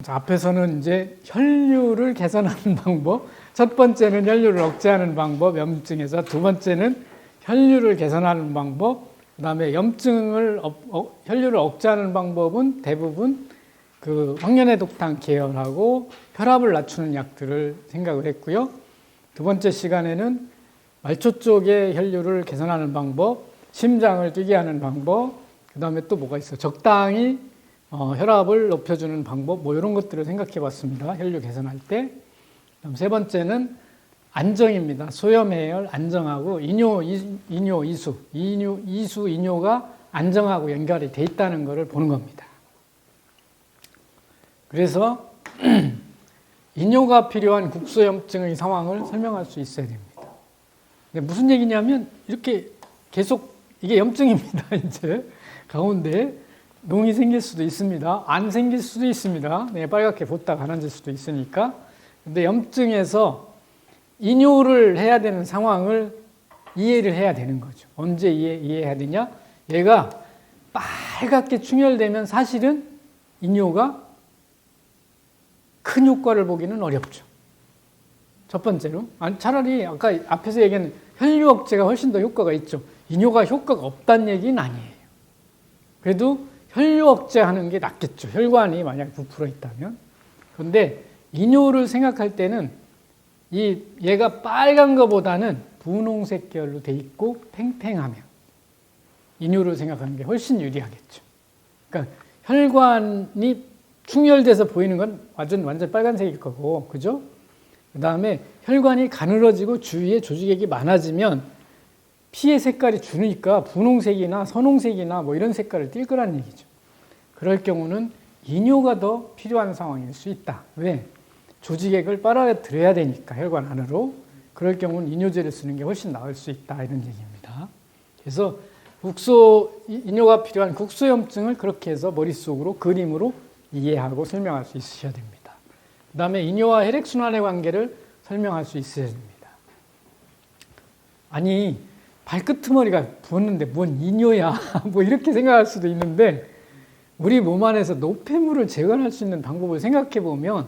자, 앞에서는 이제 혈류를 개선하는 방법, 첫 번째는 혈류를 억제하는 방법, 염증에서 두 번째는 혈류를 개선하는 방법, 그 다음에 염증을 혈류를 억제하는 방법은 대부분 그 황련해독탕 계열하고 혈압을 낮추는 약들을 생각을 했고요. 두 번째 시간에는 말초 쪽의 혈류를 개선하는 방법, 심장을 뛰게 하는 방법, 그 다음에 또 뭐가 있어요? 적당히 혈압을 높여주는 방법, 뭐 이런 것들을 생각해 봤습니다. 혈류 개선할 때. 그다음 세 번째는 안정입니다. 소염해열 안정하고 이뇨, 이수, 이뇨가 안정하고 연결이 돼 있다는 것을 보는 겁니다. 그래서 이뇨가 필요한 국소염증의 상황을 설명할 수 있어야 됩니다. 근데 무슨 얘기냐면 이렇게 계속 이게 염증입니다. 이제 가운데 농이 생길 수도 있습니다. 안 생길 수도 있습니다. 네, 빨갛게 붓다 가라앉을 수도 있으니까. 근데 염증에서 이뇨를 해야 되는 상황을 이해를 해야 되는 거죠. 언제 이해해야 되냐? 얘가 빨갛게 충혈되면 사실은 이뇨가 큰 효과를 보기는 어렵죠. 첫 번째로. 차라리 아까 앞에서 얘기한 혈류 억제가 훨씬 더 효과가 있죠. 이뇨가 효과가 없다는 얘기는 아니에요. 그래도 혈류 억제하는 게 낫겠죠. 혈관이 만약 부풀어 있다면. 그런데 이뇨를 생각할 때는 얘가 빨간 것보다는 분홍색 계열로 돼 있고 팽팽하면 이뇨를 생각하는 게 훨씬 유리하겠죠. 그러니까 혈관이 충혈돼서 보이는 건 완전 빨간색일 거고, 그죠? 그 다음에 혈관이 가늘어지고 주위에 조직액이 많아지면 피의 색깔이 주니까 분홍색이나 선홍색이나 뭐 이런 색깔을 띌 거란 얘기죠. 그럴 경우는 이뇨가 더 필요한 상황일 수 있다. 왜? 조직액을 빨아들여야 되니까 혈관 안으로. 그럴 경우는 이뇨제를 쓰는 게 훨씬 나을 수 있다. 이런 얘기입니다. 그래서 이뇨가 필요한 국소염증을 그렇게 해서 머릿속으로 그림으로 이해하고 설명할 수 있으셔야 됩니다. 그 다음에 이뇨와 혈액순환의 관계를 설명할 수 있어야 됩니다. 아니 발끝머리가 부었는데 뭔 이뇨야 뭐 이렇게 생각할 수도 있는데 우리 몸 안에서 노폐물을 제거할 수 있는 방법을 생각해 보면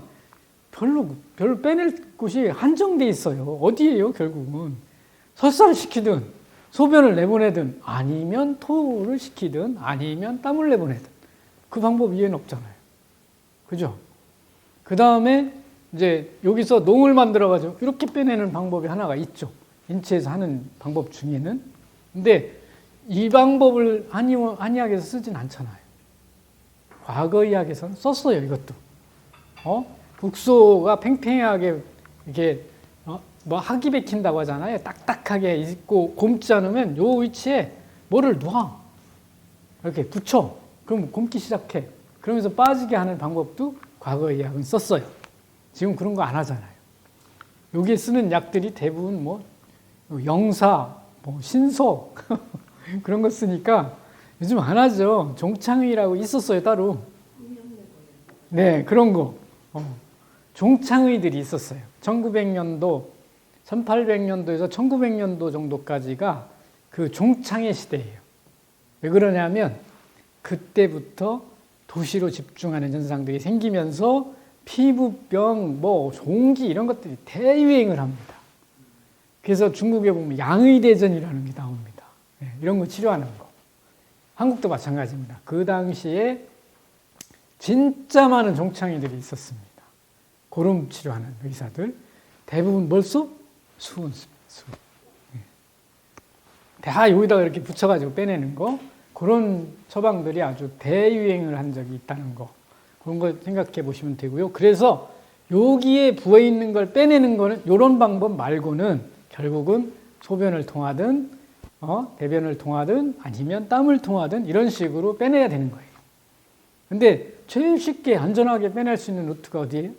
별로 빼낼 곳이 한정돼 있어요. 어디예요 결국은. 설사를 시키든 소변을 내보내든 아니면 토를 시키든 아니면 땀을 내보내든 그 방법 이외에는 없잖아요. 그죠? 그 다음에 이제 여기서 농을 만들어가지고 이렇게 빼내는 방법이 하나가 있죠. 인체에서 하는 방법 중에는. 근데 이 방법을 한의학에서 쓰진 않잖아요. 과거의학에서는 썼어요, 이것도. 국소가 팽팽하게 이렇게 뭐 학이 bek힌다고 하잖아요. 딱딱하게 있고 곪지 않으면 요 위치에 뭐를 놔. 이렇게 붙여. 그럼 곪기 시작해. 그러면서 빠지게 하는 방법도 과거의학은 썼어요. 지금 그런 거 안 하잖아요. 여기에 쓰는 약들이 대부분 뭐 영사, 뭐 신속 그런 거 쓰니까 요즘 안 하죠. 종창의라고 있었어요, 따로. 네, 그런 거. 종창의들이 있었어요. 1900년도, 1800년도에서 1900년도 정도까지가 그 종창의 시대예요. 왜 그러냐면 그때부터 도시로 집중하는 현상들이 생기면서 피부병, 뭐 종기 이런 것들이 대유행을 합니다. 그래서 중국에 보면 양의대전이라는 게 나옵니다. 네, 이런 거 치료하는 거. 한국도 마찬가지입니다. 그 당시에 진짜 많은 종창이들이 있었습니다. 고름 치료하는 의사들. 대부분 뭘써? 수은습니다. 수은. 네. 다 여기다가 이렇게 붙여가지고 빼내는 거. 그런 처방들이 아주 대유행을 한 적이 있다는 거. 그런 걸 생각해 보시면 되고요. 그래서 여기에 부어있는 걸 빼내는 거는 이런 방법 말고는 결국은 소변을 통하든 대변을 통하든 아니면 땀을 통하든 이런 식으로 빼내야 되는 거예요. 근데 제일 쉽게 안전하게 빼낼 수 있는 루트가 어디예요?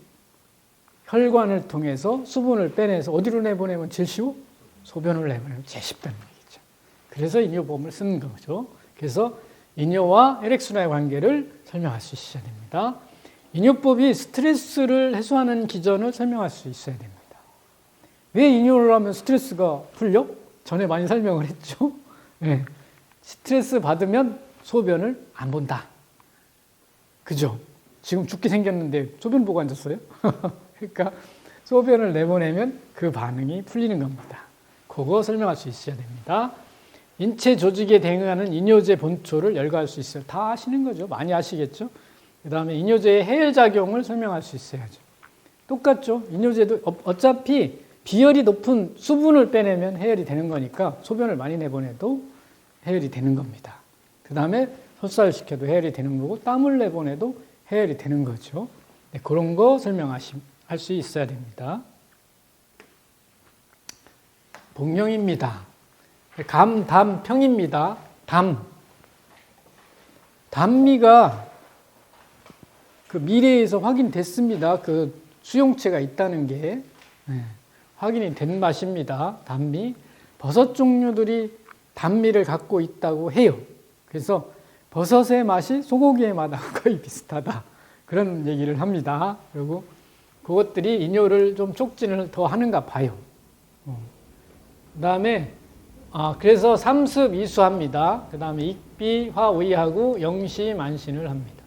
혈관을 통해서 수분을 빼내서 어디로 내보내면 제일 쉬워? 소변을 내보내면 제일 쉽다는 얘기죠. 그래서 이뇨보험을 쓰는 거죠. 그래서 이뇨와 혈액순환의 관계를 설명할 수 있어야 됩니다. 이뇨법이 스트레스를 해소하는 기전을 설명할 수 있어야 됩니다. 왜 이뇨를 하면 스트레스가 풀려? 전에 많이 설명을 했죠. 네. 스트레스 받으면 소변을 안 본다. 그죠? 지금 죽게 생겼는데 소변 보고 앉았어요? 그러니까 소변을 내보내면 그 반응이 풀리는 겁니다. 그거 설명할 수 있어야 됩니다. 인체 조직에 대응하는 이뇨제 본초를 열거할 수 있어요. 다 아시는 거죠. 많이 아시겠죠? 그 다음에 이뇨제의 해열작용을 설명할 수 있어야죠. 똑같죠. 이뇨제도 어차피 비열이 높은 수분을 빼내면 해열이 되는 거니까 소변을 많이 내보내도 해열이 되는 겁니다. 그 다음에 설사를 시켜도 해열이 되는 거고 땀을 내보내도 해열이 되는 거죠. 네, 그런 거 설명할 수 있어야 됩니다. 복령입니다. 감, 담, 평입니다. 담미가 그 미래에서 확인됐습니다. 그 수용체가 있다는 게 확인이 된 맛입니다. 담미. 버섯 종류들이 담미를 갖고 있다고 해요. 그래서 버섯의 맛이 소고기의 맛하고 거의 비슷하다. 그런 얘기를 합니다. 그리고 그것들이 이뇨를 좀 촉진을 더 하는가 봐요. 그 다음에 그래서 삼습 이수합니다. 그 다음에 익비, 화의하고 영시, 만신을 합니다.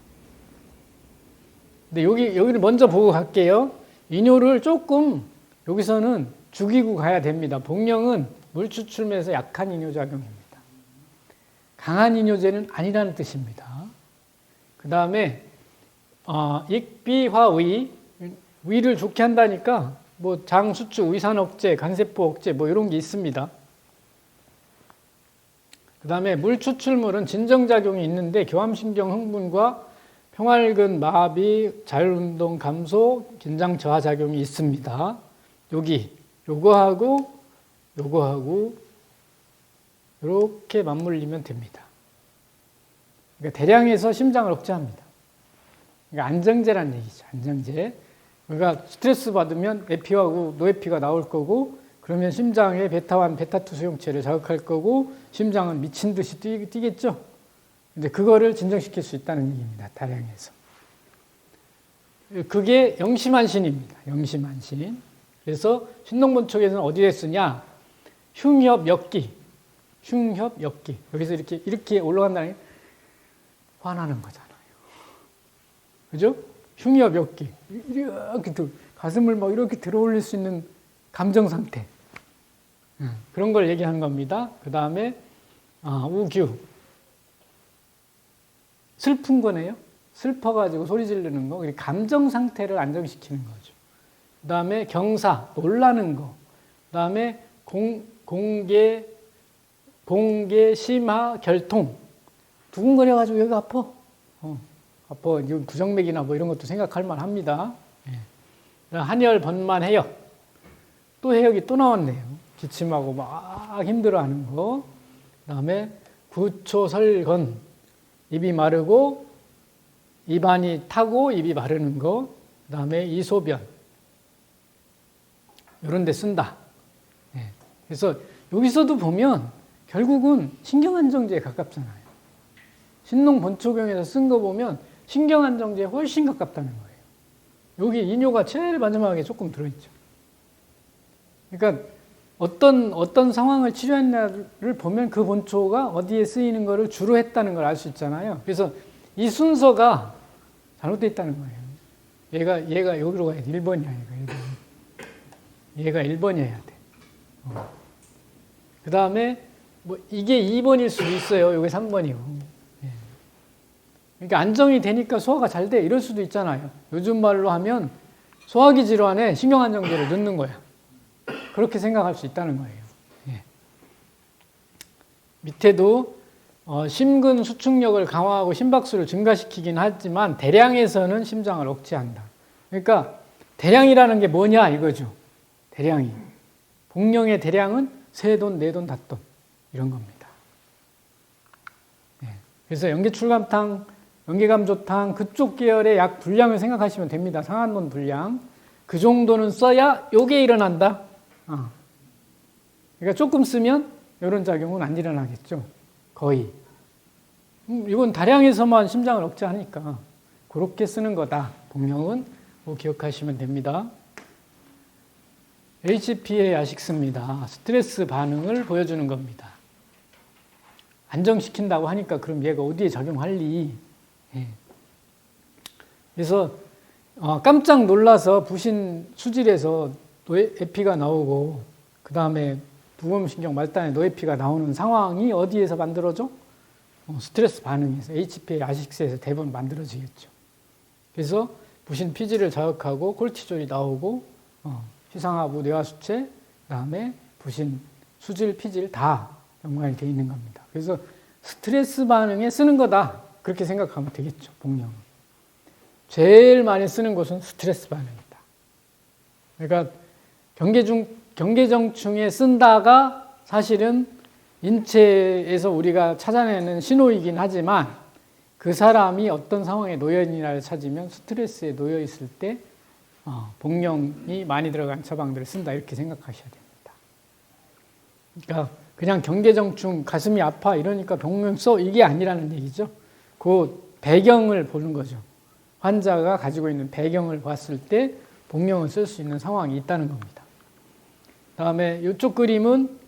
근데 여기를 먼저 보고 갈게요. 이뇨를 조금 여기서는 죽이고 가야 됩니다. 복령은 물 추출면에서 약한 이뇨작용입니다. 강한 이뇨제는 아니라는 뜻입니다. 그 다음에 익비, 화의, 위를 좋게 한다니까 뭐 장, 수축, 위산 억제, 간세포 억제 뭐 이런 게 있습니다. 그 다음에 물 추출물은 진정작용이 있는데 교감신경 흥분과 평활근 마비, 자율운동 감소, 긴장 저하 작용이 있습니다. 요거하고 이렇게 맞물리면 됩니다. 그러니까 대량에서 심장을 억제합니다. 그러니까 안정제라는 얘기죠. 안정제. 그러니까 스트레스 받으면 에피하고 노에피가 나올 거고 그러면 심장에 베타1, 베타2 수용체를 자극할 거고 심장은 미친 듯이 뛰겠죠. 근데 그거를 진정시킬 수 있다는 얘기입니다. 다량에서. 그게 영시만신입니다. 영시만신. 그래서 신농본촉에서는 어디에 쓰냐? 흉협역기. 흉협역기. 여기서 이렇게 올라간다는 게 화나는 거잖아요. 그죠? 흉협역기. 이렇게 가슴을 막 이렇게 들어올릴 수 있는 감정 상태. 그런 걸 얘기하는 겁니다. 그 다음에 우규. 슬픈 거네요. 슬퍼가지고 소리 지르는 거. 감정 상태를 안정시키는 거죠. 그 다음에 경사, 놀라는 거. 그 다음에 공개, 심화, 결통. 두근거려가지고 여기 아파. 아파. 이건 부정맥이나 뭐 이런 것도 생각할 만합니다. 한열, 번만, 해역. 또 해역이 또 나왔네요. 기침하고 막 힘들어하는 거. 그 다음에 구초, 설건. 입이 마르고 입안이 타고 입이 마르는 거. 그 다음에 이소변. 이런 데 쓴다. 그래서 여기서도 보면 결국은 신경안정제에 가깝잖아요. 신농본초경에서 쓴 거 보면 신경안정제에 훨씬 가깝다는 거예요. 여기 이뇨가 제일 마지막에 조금 들어있죠. 그러니까 어떤 상황을 치료했냐를 보면 그 본초가 어디에 쓰이는 거를 주로 했다는 걸 알 수 있잖아요. 그래서 이 순서가 잘못되어 있다는 거예요. 얘가 여기로 가야 돼. 1번이야. 얘가 1번이어야 돼. 그 다음에 뭐 이게 2번일 수도 있어요. 이게 3번이고. 그러니까 안정이 되니까 소화가 잘 돼. 이럴 수도 있잖아요. 요즘 말로 하면 소화기 질환에 신경안정제를 넣는 거야. 그렇게 생각할 수 있다는 거예요. 밑에도 심근 수축력을 강화하고 심박수를 증가시키긴 하지만 대량에서는 심장을 억제한다. 그러니까 대량이라는 게 뭐냐 이거죠. 대량이. 복령의 대량은 3돈, 4돈, 5돈 이런 겁니다. 그래서 연계출감탕, 연계감조탕 그쪽 계열의 약 분량을 생각하시면 됩니다. 상한번 분량. 그 정도는 써야 요게 일어난다. 그러니까 조금 쓰면 이런 작용은 안 일어나겠죠. 거의. 이건 다량에서만 심장을 억제하니까 그렇게 쓰는 거다. 복령은 기억하시면 됩니다. HP의 야식스입니다. 스트레스 반응을 보여주는 겁니다. 안정시킨다고 하니까 그럼 얘가 어디에 작용할리? 그래서 깜짝 놀라서 부신 수질에서 노에피가 나오고 그 다음에 부검신경 말단에 노에피가 나오는 상황이 어디에서 만들어져? 스트레스 반응에서 HPA 아식스에서 대부분 만들어지겠죠. 그래서 부신 피질을 자극하고 콜티졸이 나오고 희상하부 뇌하수체 그 다음에 부신 수질 피질 다 연관이 되어 있는 겁니다. 그래서 스트레스 반응에 쓰는 거다 그렇게 생각하면 되겠죠. 복령은 제일 많이 쓰는 곳은 스트레스 반응이다. 그러니까 경계정충에 쓴다가 사실은 인체에서 우리가 찾아내는 신호이긴 하지만 그 사람이 어떤 상황에 놓여 있느냐를 찾으면 스트레스에 놓여 있을 때 복령이 많이 들어간 처방들을 쓴다 이렇게 생각하셔야 됩니다. 그러니까 그냥 경계정충 가슴이 아파 이러니까 복령 써 이게 아니라는 얘기죠. 그 배경을 보는 거죠. 환자가 가지고 있는 배경을 봤을 때 복령을 쓸 수 있는 상황이 있다는 겁니다. 다음에 이쪽 그림은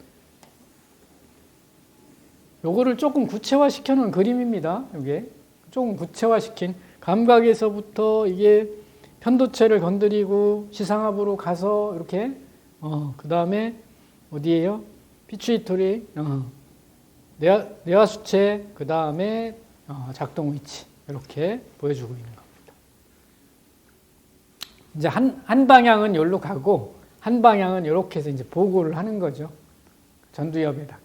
요거를 조금 구체화시켜 놓은 그림입니다. 이게 조금 구체화시킨 감각에서부터 이게 편도체를 건드리고 시상하부로 가서 이렇게 그 다음에 어디예요? 피추이토리 뇌하수체 그 다음에 작동 위치 이렇게 보여주고 있는 겁니다. 이제 한 방향은 여기로 가고 한 방향은 이렇게 해서 이제 보고를 하는 거죠. 전두엽에다가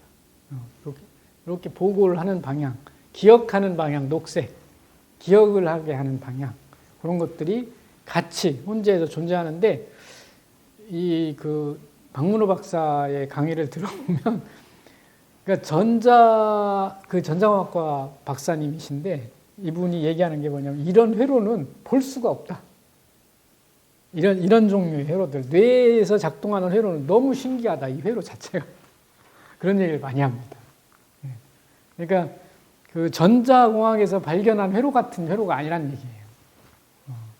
이렇게 보고를 하는 방향, 기억하는 방향, 녹색, 기억을 하게 하는 방향 그런 것들이 같이 혼재해서 존재하는데 이 그 박문호 박사의 강의를 들어보면 그러니까 전자공학과 박사님이신데 이분이 얘기하는 게 뭐냐면 이런 회로는 볼 수가 없다. 이런 종류의 회로들, 뇌에서 작동하는 회로는 너무 신기하다. 이 회로 자체가 그런 얘기를 많이 합니다. 그러니까 그 전자공학에서 발견한 회로 같은 회로가 아니란 얘기예요.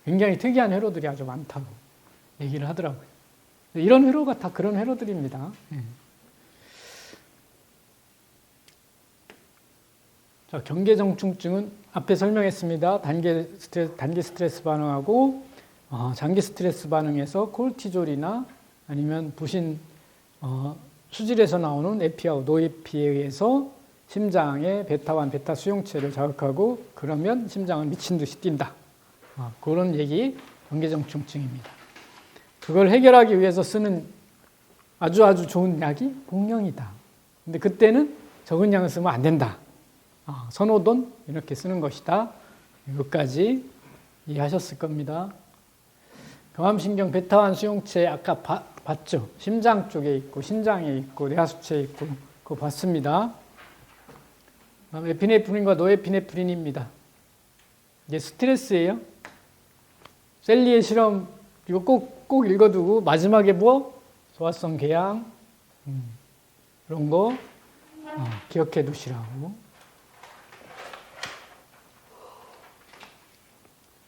굉장히 특이한 회로들이 아주 많다고 얘기를 하더라고요. 이런 회로가 다 그런 회로들입니다. 자, 경계정충증은 앞에 설명했습니다. 단계 스트레스 반응하고 장기 스트레스 반응에서 콜티졸이나 아니면 부신 수질에서 나오는 에피하고 노에피에 의해서 심장의 베타1, 베타 수용체를 자극하고 그러면 심장은 미친 듯이 뛴다. 그런 얘기 경계정충증입니다. 그걸 해결하기 위해서 쓰는 아주 좋은 약이 복령이다. 근데 그때는 적은 양을 쓰면 안 된다. 선호돈 이렇게 쓰는 것이다. 여기까지 이해하셨을 겁니다. 경암신경 베타1 수용체 아까 봤죠? 심장 쪽에 있고 심장에 있고 뇌하수체에 있고 그거 봤습니다. 에피네프린과 노에피네프린입니다. 이게 스트레스예요. 셀리의 실험 이거 꼭 읽어두고 마지막에 뭐 소화성 궤양 이런 거 기억해 두시라고.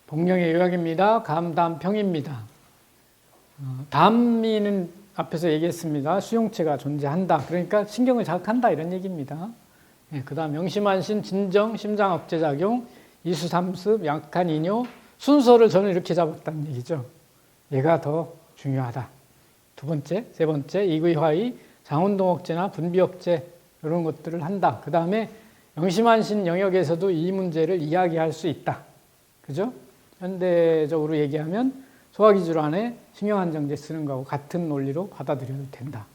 복령의 요약입니다. 감담평입니다. 담미는 앞에서 얘기했습니다. 수용체가 존재한다. 그러니까 신경을 자극한다 이런 얘기입니다. 그 다음 명심한신, 진정, 심장 억제작용, 이수삼습, 약한 이뇨 순서를 저는 이렇게 잡았다는 얘기죠. 얘가 더 중요하다. 두 번째, 세 번째, 이의화의, 장운동 억제나 분비 억제 이런 것들을 한다. 그 다음에 명심한신 영역에서도 이 문제를 이야기할 수 있다. 그죠? 현대적으로 얘기하면 소화기질환에 신경안정제 쓰는 거하고 같은 논리로 받아들여도 된다.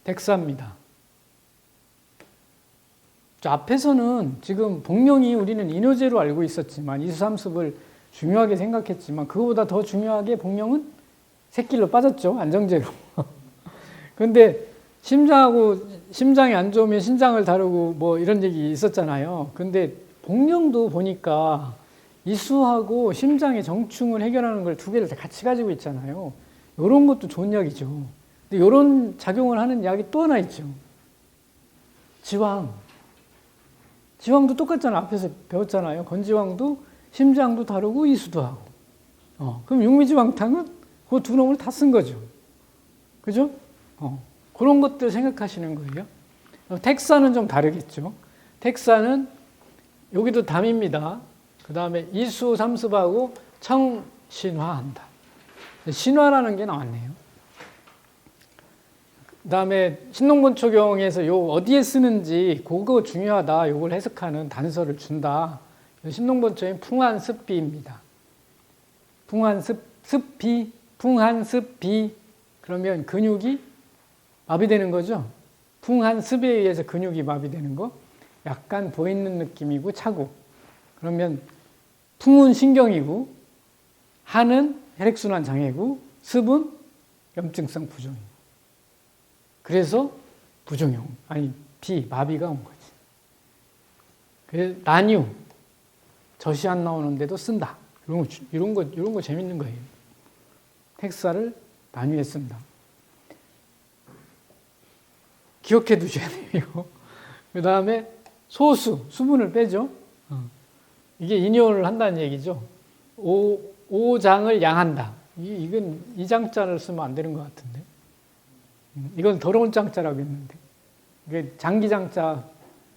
덱사입니다. 앞에서는 지금 복령이 우리는 이뇨제로 알고 있었지만 이수삼습을 중요하게 생각했지만 그거보다 더 중요하게 복령은 새끼로 빠졌죠. 안정제로. 그런데 심장이 안 좋으면 신장을 다루고 뭐 이런 얘기 있었잖아요. 근데 복령도 보니까 이수하고 심장의 정충을 해결하는 걸 두 개를 다 같이 가지고 있잖아요. 이런 것도 좋은 약이죠. 근데 이런 작용을 하는 약이 또 하나 있죠. 지왕도 똑같잖아요. 앞에서 배웠잖아요. 건지왕도 심장도 다루고 이수도 하고. 그럼 육미지왕탕은 그 두 놈을 다 쓴 거죠. 그죠? 그런 것들 생각하시는 거예요. 텍사는 좀 다르겠죠. 텍사는 여기도 담입니다. 그 다음에 이수 삼습하고 청신화한다. 신화라는 게 나왔네요. 그 다음에 신농본초경에서 요 어디에 쓰는지 그거 중요하다. 요걸 해석하는 단서를 준다. 신농본초인 풍한습비입니다. 풍한습비, 풍한습비 그러면 근육이 마비되는 거죠. 풍한습에 의해서 근육이 마비되는 거. 약간 보이는 느낌이고 차고. 그러면 풍은 신경이고 한은 혈액순환 장애고 습은 염증성 부종이고. 그래서 부종용 마비가 온 거지. 그래서 난유 젖이 안 나오는데도 쓴다. 이런 거 재밌는 거예요. 텍사를 난유에 쓴다. 기억해 두셔야 돼요. 그 다음에 소수, 수분을 빼죠. 이게 인효를 한다는 얘기죠. 오장을 양한다. 이건 이 장자를 쓰면 안 되는 것 같은데. 이건 더러운 장자라고 했는데. 이게 장기장자,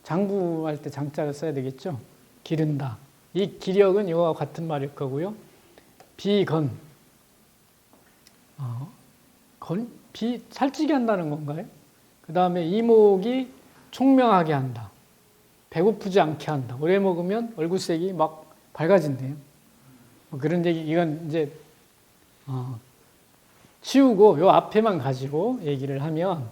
장부할 때 장자를 써야 되겠죠. 기른다. 이 기력은 이와 같은 말일 거고요. 비건. 살찌게 한다는 건가요? 그 다음에 이목이 총명하게 한다. 배고프지 않게 한다. 오래 먹으면 얼굴색이 막 밝아진대요. 그런 얘기, 이건 이제, 치우고 요 앞에만 가지고 얘기를 하면,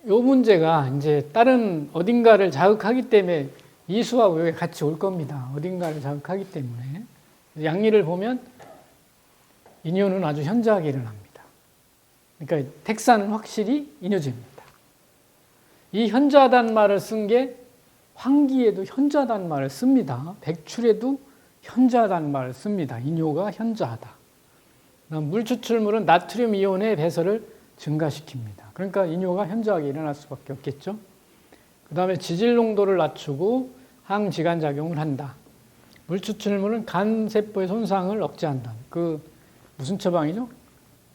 요 문제가 이제 다른 어딘가를 자극하기 때문에 이수하고 여기 같이 올 겁니다. 어딘가를 자극하기 때문에. 양리를 보면 인효는 아주 현저하게 일어납니다. 그러니까 텍사는 확실히 인효제입니다. 이 현저하다는 말을 쓴 게 황기에도 현저하다는 말을 씁니다. 백출에도 현저하다는 말을 씁니다. 인효가 현저하다. 물 추출물은 나트륨 이온의 배설을 증가시킵니다. 그러니까 인효가 현저하게 일어날 수밖에 없겠죠. 그 다음에 지질 농도를 낮추고 항지간 작용을 한다. 물 추출물은 간 세포의 손상을 억제한다. 무슨 처방이죠?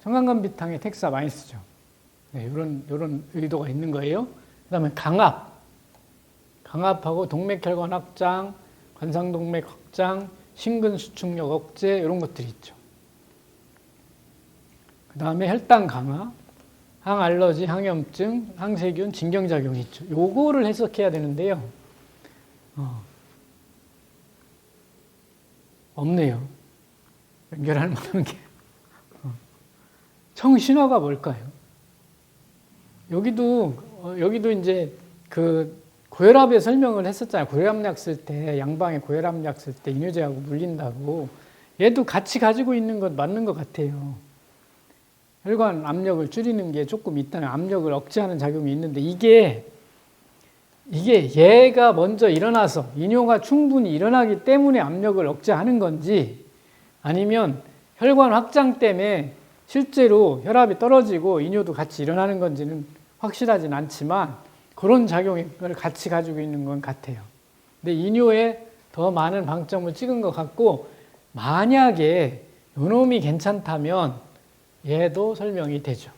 청강간비탕에 텍사 많이 쓰죠. 네, 이런 의도가 있는 거예요. 그 다음에 강압하고 동맥혈관 확장, 관상동맥 확장, 심근수축력 억제 이런 것들이 있죠. 그 다음에 혈당 강화, 항알러지, 항염증, 항세균, 진경작용이 있죠. 요거를 해석해야 되는데요. 없네요. 연결할 만한 게. 청신화가 뭘까요? 여기도 이제 고혈압에 설명을 했었잖아요. 고혈압약 쓸 때, 양방에 고혈압약 쓸 때 인효제하고 물린다고. 얘도 같이 가지고 있는 것 맞는 것 같아요. 혈관 압력을 줄이는 게 조금 있다는 압력을 억제하는 작용이 있는데 이게 얘가 먼저 일어나서 인효가 충분히 일어나기 때문에 압력을 억제하는 건지 아니면 혈관 확장 때문에 실제로 혈압이 떨어지고 인효도 같이 일어나는 건지는 확실하진 않지만 그런 작용을 같이 가지고 있는 건 같아요. 근데 인효에 더 많은 방점을 찍은 것 같고 만약에 요놈이 괜찮다면 얘도 설명이 되죠.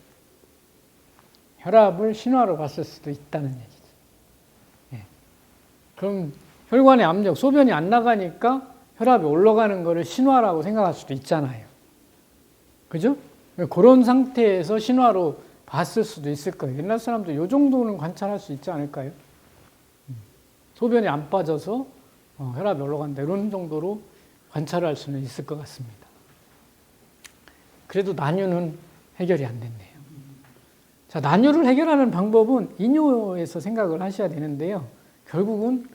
혈압을 신화로 봤을 수도 있다는 얘기죠. 예. 그럼 혈관의 압력, 소변이 안 나가니까 혈압이 올라가는 거를 신화라고 생각할 수도 있잖아요. 그죠? 그런 상태에서 신화로 봤을 수도 있을 거예요. 옛날 사람도 이 정도는 관찰할 수 있지 않을까요? 소변이 안 빠져서 혈압이 올라간다. 이런 정도로 관찰할 수는 있을 것 같습니다. 그래도 난유는 해결이 안 됐네요. 자, 난유를 해결하는 방법은 인효에서 생각을 하셔야 되는데요. 결국은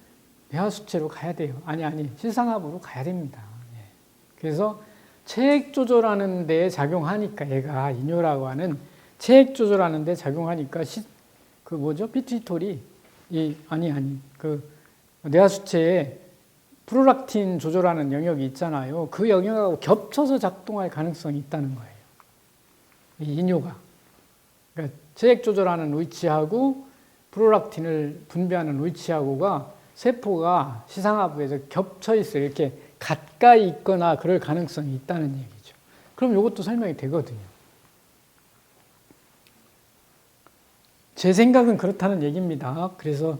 뇌하수체로 가야 돼요. 아니, 실상압으로 가야 됩니다. 예. 그래서 체액 조절하는 데 작용하니까 얘가 인효라고 하는 체액 조절하는 데 작용하니까 피투이토리 뇌하수체에 프롤락틴 조절하는 영역이 있잖아요. 그 영역하고 겹쳐서 작동할 가능성이 있다는 거예요. 이 인효가. 그러니까 체액 조절하는 위치하고 프롤락틴을 분비하는 위치하고가 세포가 시상하부에서 겹쳐 있어요. 이렇게 가까이 있거나 그럴 가능성이 있다는 얘기죠. 그럼 이것도 설명이 되거든요. 제 생각은 그렇다는 얘기입니다. 그래서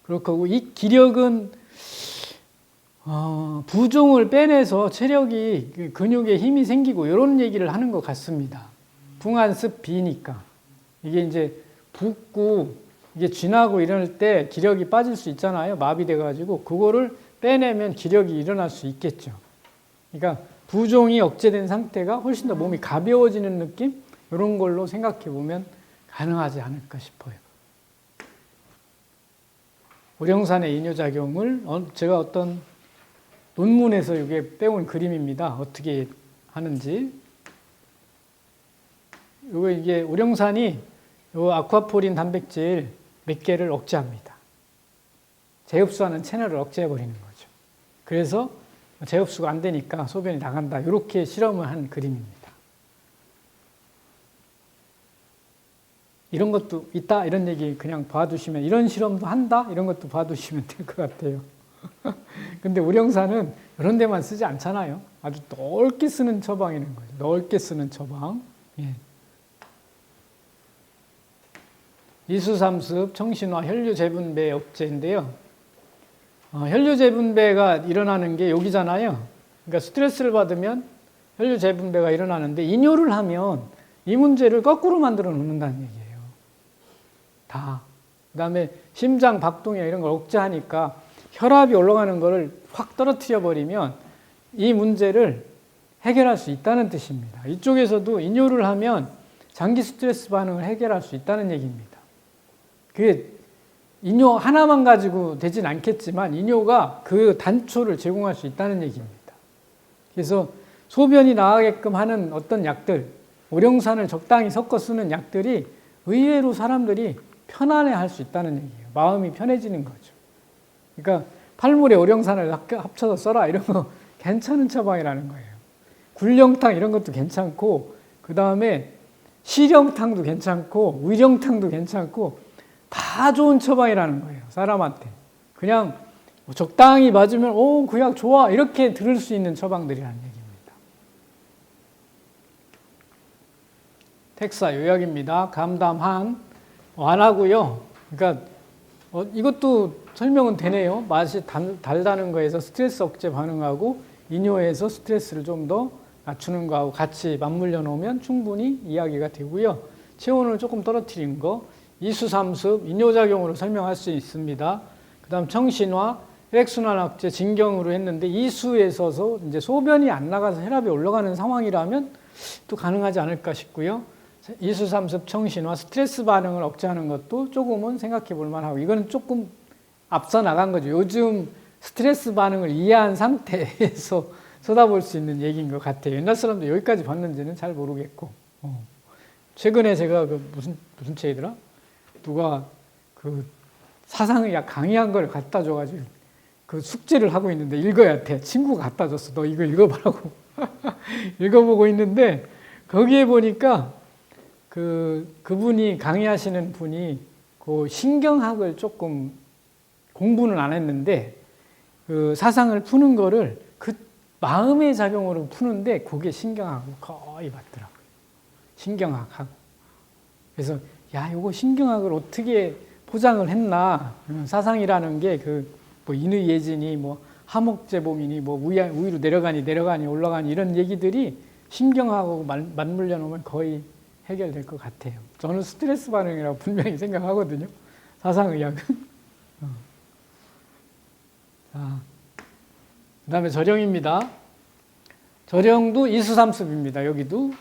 그렇고 이 기력은 부종을 빼내서 체력이 근육에 힘이 생기고 이런 얘기를 하는 것 같습니다. 풍한습 비니까 이게 이제 붓고 이게 쥐나고 이럴 때 기력이 빠질 수 있잖아요. 마비돼 가지고 그거를 빼내면 기력이 일어날 수 있겠죠. 그러니까 부종이 억제된 상태가 훨씬 더 몸이 가벼워지는 느낌? 이런 걸로 생각해 보면 가능하지 않을까 싶어요. 오령산의 이뇨작용을 제가 어떤 논문에서 이게 빼온 그림입니다. 어떻게 하는지. 이게 오령산이 요 아쿠아포린 단백질 몇 개를 억제합니다. 재흡수하는 채널을 억제해버리는 거죠. 그래서 재흡수가 안 되니까 소변이 나간다. 이렇게 실험을 한 그림입니다. 이런 것도 있다 이런 얘기 그냥 봐두시면 이런 실험도 한다 이런 것도 봐두시면 될 것 같아요. 근데 우령산은 이런 데만 쓰지 않잖아요. 아주 넓게 쓰는 처방이는 거죠. 넓게 쓰는 처방. 예. 이수삼습, 청신화, 혈류재분배 억제인데요. 혈류재분배가 일어나는 게 여기잖아요. 그러니까 스트레스를 받으면 혈류재분배가 일어나는데 이뇨를 하면 이 문제를 거꾸로 만들어 놓는다는 얘기예요. 다. 그 다음에 심장 박동이나 이런 걸 억제하니까 혈압이 올라가는 거를 확 떨어뜨려 버리면 이 문제를 해결할 수 있다는 뜻입니다. 이쪽에서도 이뇨를 하면 장기 스트레스 반응을 해결할 수 있다는 얘기입니다. 그게 이뇨 하나만 가지고 되진 않겠지만 이뇨가 그 단초를 제공할 수 있다는 얘기입니다. 그래서 소변이 나가게끔 하는 어떤 약들, 오령산을 적당히 섞어 쓰는 약들이 의외로 사람들이 편안해할 수 있다는 얘기예요. 마음이 편해지는 거죠. 그러니까 팔물에 오령산을 합쳐서 써라 이런 거 괜찮은 처방이라는 거예요. 굴령탕 이런 것도 괜찮고 그 다음에 시령탕도 괜찮고 의령탕도 괜찮고 다 좋은 처방이라는 거예요. 사람한테. 그냥 적당히 맞으면 그 약 좋아 이렇게 들을 수 있는 처방들이라는 얘기입니다. 택사 요약입니다. 감담한 완하고요. 그러니까 이것도 설명은 되네요. 맛이 달다는 거에서 스트레스 억제 반응하고 이뇨에서 스트레스를 좀 더 낮추는 거하고 같이 맞물려 놓으면 충분히 이야기가 되고요. 체온을 조금 떨어뜨린 거 이수삼습 이뇨작용으로 설명할 수 있습니다. 그 다음 청신화 혈액순환 억제 진경으로 했는데 이수에 있어서 이제 소변이 안 나가서 혈압이 올라가는 상황이라면 또 가능하지 않을까 싶고요. 이수삼습 청신화 스트레스 반응을 억제하는 것도 조금은 생각해 볼 만하고 이거는 조금 앞서 나간 거죠. 요즘 스트레스 반응을 이해한 상태에서 쳐다볼 수 있는 얘기인 것 같아요. 옛날 사람도 여기까지 봤는지는 잘 모르겠고 최근에 제가 무슨 책이더라? 누가 그 사상의학 강의한 걸 갖다 줘가지고 그 숙제를 하고 있는데 읽어야 돼. 친구가 갖다 줬어. 너 이거 읽어보라고. 읽어보고 있는데 거기에 보니까 그분이 강의하시는 분이 그 신경학을 조금 공부는 안 했는데 그 사상을 푸는 거를 그 마음의 작용으로 푸는데 그게 신경학하고 거의 맞더라고요. 신경학하고. 그래서 야, 이거 신경학을 어떻게 포장을 했나. 사상이라는 게 뭐 인의 예진이 뭐 하목제bom이니 뭐 위로 내려가니 올라가니 이런 얘기들이 신경하고 맞물려 놓으면 거의 해결될 것 같아요. 저는 스트레스 반응이라고 분명히 생각하거든요. 사상의학은. 그 다음에 절영입니다. 절영도 이수삼습입니다. 여기도.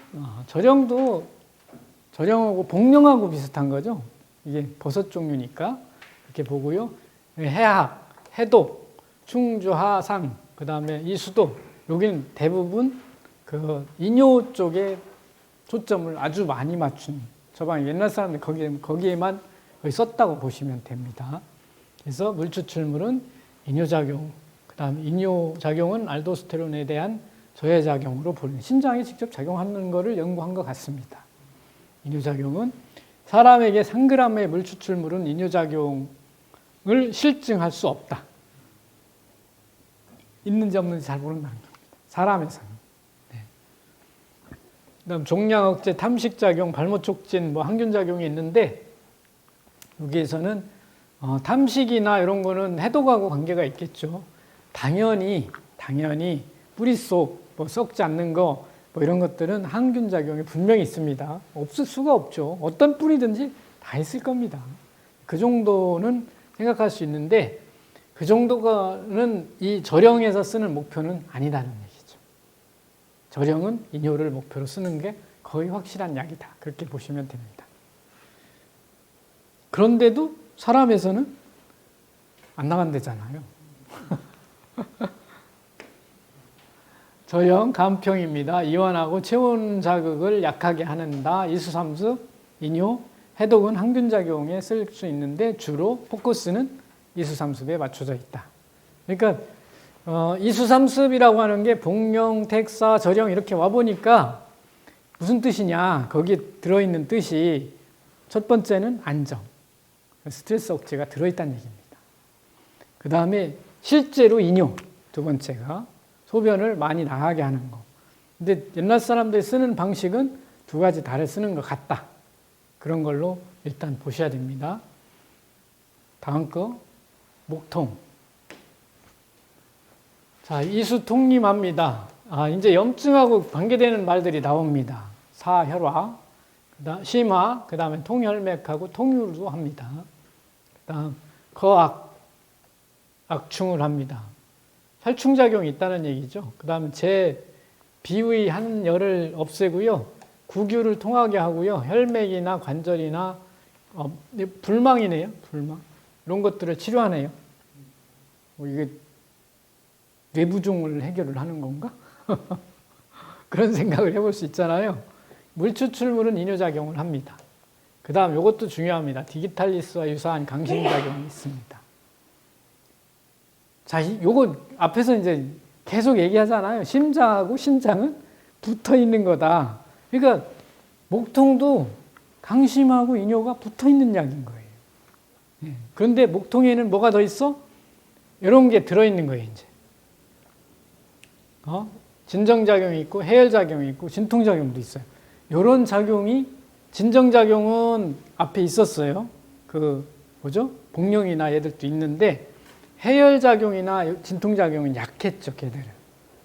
절영하고 복령하고 비슷한 거죠. 이게 버섯 종류니까 이렇게 보고요. 해학, 해독, 충주하상, 그 다음에 이수도. 여기는 대부분 그 이뇨 쪽에 초점을 아주 많이 맞춘 처방이 옛날 사람들 거기에만 거의 썼다고 보시면 됩니다. 그래서 물추출물은 이뇨작용, 그 다음에 이뇨작용은 알도스테론에 대한 저해작용으로 보는 신장에 직접 작용하는 것을 연구한 것 같습니다. 이뇨작용은 사람에게 3g의 물추출물은 이뇨작용을 실증할 수 없다. 있는지 없는지 잘 모른다는 겁니다. 사람에서는. 네. 그다음 종양 억제, 탐식작용, 발모 촉진, 항균작용이 있는데 여기에서는 탐식이나 이런 거는 해독하고 관계가 있겠죠. 당연히 뿌리 속 뭐 썩지 않는 거 뭐 이런 것들은 항균 작용이 분명히 있습니다. 없을 수가 없죠. 어떤 뿌리든지 다 있을 겁니다. 그 정도는 생각할 수 있는데 그 정도가는 이 절영에서 쓰는 목표는 아니다는 얘기죠. 절영은 이뇨를 목표로 쓰는 게 거의 확실한 약이다. 그렇게 보시면 됩니다. 그런데도 사람에서는 안 나간대잖아요. 절영, 간평입니다. 이완하고 체온 자극을 약하게 하는다. 이수삼습, 이뇨, 해독은 항균작용에 쓸 수 있는데 주로 포커스는 이수삼습에 맞춰져 있다. 그러니까 이수삼습이라고 하는 게 복령, 택사, 절영 이렇게 와보니까 무슨 뜻이냐. 거기에 들어있는 뜻이 첫 번째는 안정, 스트레스 억제가 들어있다는 얘기입니다. 그 다음에 실제로 이뇨, 두 번째가 소변을 많이 나가게 하는 거. 근데 옛날 사람들이 쓰는 방식은 두 가지 다를 쓰는 것 같다. 그런 걸로 일단 보셔야 됩니다. 다음 거, 목통. 자, 이수통림합니다. 이제 염증하고 관계되는 말들이 나옵니다. 사혈화, 심화, 그 다음에 통혈맥하고 통유도 합니다. 그 다음, 거악, 악충을 합니다. 혈충작용이 있다는 얘기죠. 그 다음에 비의 한 열을 없애고요. 구규를 통하게 하고요. 혈맥이나 관절이나 불망이네요. 불망. 이런 것들을 치료하네요. 이게 뇌부종을 해결을 하는 건가? 그런 생각을 해볼 수 있잖아요. 물추출물은 이뇨작용을 합니다. 그 다음 이것도 중요합니다. 디기탈리스와 유사한 강심작용이 있습니다. 자, 요거 앞에서 이제 계속 얘기하잖아요. 심장하고 신장은 붙어 있는 거다. 그러니까 목통도 강심하고 이뇨가 붙어 있는 약인 거예요. 그런데 목통에는 뭐가 더 있어? 이런 게 들어있는 거예요, 이제. 진정작용이 있고, 해열작용이 있고, 진통작용도 있어요. 이런 작용이, 진정작용은 앞에 있었어요. 복령이나 얘들도 있는데, 해열작용이나 진통작용은 약했죠, 걔들은.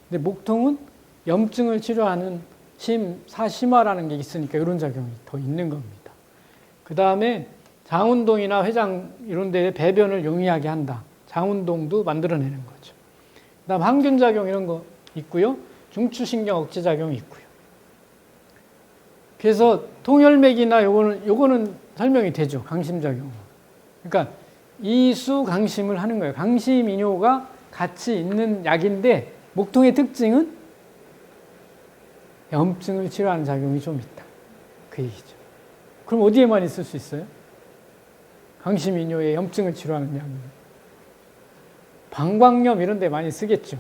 근데 목통은 염증을 치료하는 사심화라는 게 있으니까 이런 작용이 더 있는 겁니다. 그 다음에 장운동이나 회장 이런 데에 배변을 용이하게 한다. 장운동도 만들어내는 거죠. 그 다음 항균작용 이런 거 있고요. 중추신경 억제작용이 있고요. 그래서 통혈맥이나 요거는 설명이 되죠. 강심작용. 그러니까 이수 강심을 하는 거예요. 강심 이뇨가 같이 있는 약인데 목통의 특징은 염증을 치료하는 작용이 좀 있다. 그 얘기죠. 그럼 어디에만 있을 수 있어요? 강심 이뇨에 염증을 치료하는 약은 방광염 이런 데 많이 쓰겠죠.